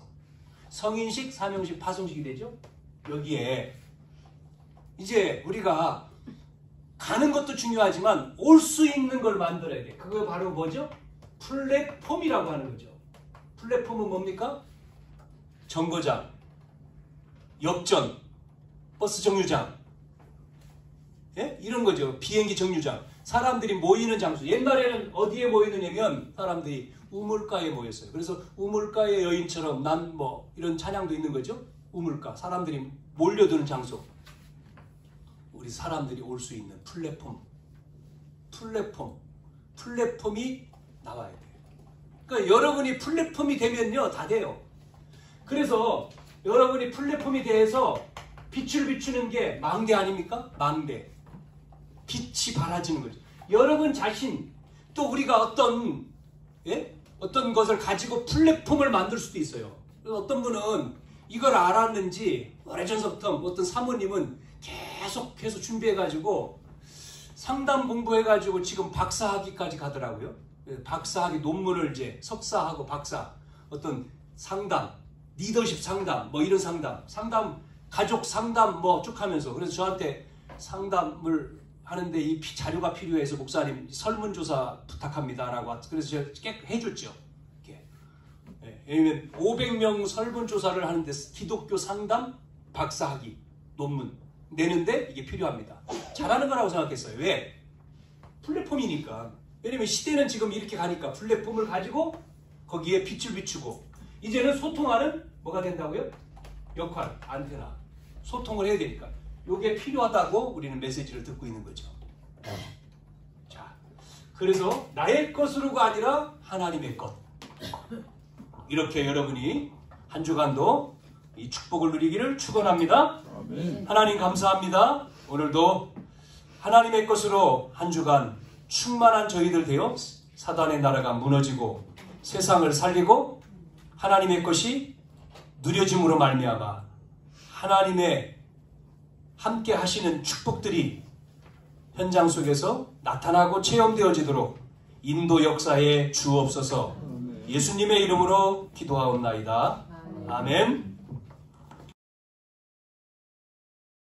성인식, 사명식, 파송식이 되죠. 여기에 이제 우리가 가는 것도 중요하지만 올 수 있는 걸 만들어야 돼. 그거 바로 뭐죠? 플랫폼이라고 하는 거죠. 플랫폼은 뭡니까? 정거장, 역전, 버스 정류장, 예? 이런 거죠. 비행기 정류장. 사람들이 모이는 장소. 옛날에는 어디에 모이느냐면 사람들이 우물가에 모였어요. 그래서 우물가의 여인처럼 난 뭐 이런 찬양도 있는 거죠. 우물가. 사람들이 몰려드는 장소. 우리 사람들이 올 수 있는 플랫폼. 플랫폼이 나와야 돼요. 그러니까 여러분이 플랫폼이 되면요, 다 돼요. 그래서 여러분이 플랫폼이 돼서 빛을 비추는 게 망대 아닙니까? 망대. 빛이 바라지는 거죠. 여러분 자신, 또 우리가 어떤 것을 가지고 플랫폼을 만들 수도 있어요. 어떤 분은 이걸 알았는지 오래전부터 어떤 사모님은 계속해서 준비해가지고 상담 공부해가지고 지금 박사학위까지 가더라고요. 박사학위 논문을 이제 석사하고 박사, 어떤 상담, 리더십 상담, 뭐 이런 상담, 가족 상담 뭐 쭉 하면서, 그래서 저한테 상담을 하는데 이 자료가 필요해서 목사님 설문조사 부탁합니다라고, 그래서 제가 해줬죠. 왜냐면 500명 설문조사를 하는데 기독교 상담 박사학위 논문 내는데 이게 필요합니다. 잘하는 거라고 생각했어요. 왜? 플랫폼이니까. 왜냐면 시대는 지금 이렇게 가니까 플랫폼을 가지고 거기에 빛을 비추고, 이제는 소통하는 뭐가 된다고요? 역할, 안테나. 소통을 해야 되니까 이게 필요하다고 우리는 메시지를 듣고 있는 거죠. 자, 그래서 나의 것으로가 아니라 하나님의 것. 이렇게 여러분이 한 주간도 이 축복을 누리기를 축원합니다. 아멘. 하나님 감사합니다. 오늘도 하나님의 것으로 한 주간 충만한 저희들 되어 사단의 나라가 무너지고 세상을 살리고 하나님의 것이 누려짐으로 말미암아 하나님의 함께 하시는 축복들이 현장 속에서 나타나고 체험되어지도록 인도 역사에 주옵소서. 예수님의 이름으로 기도하옵나이다. 아멘.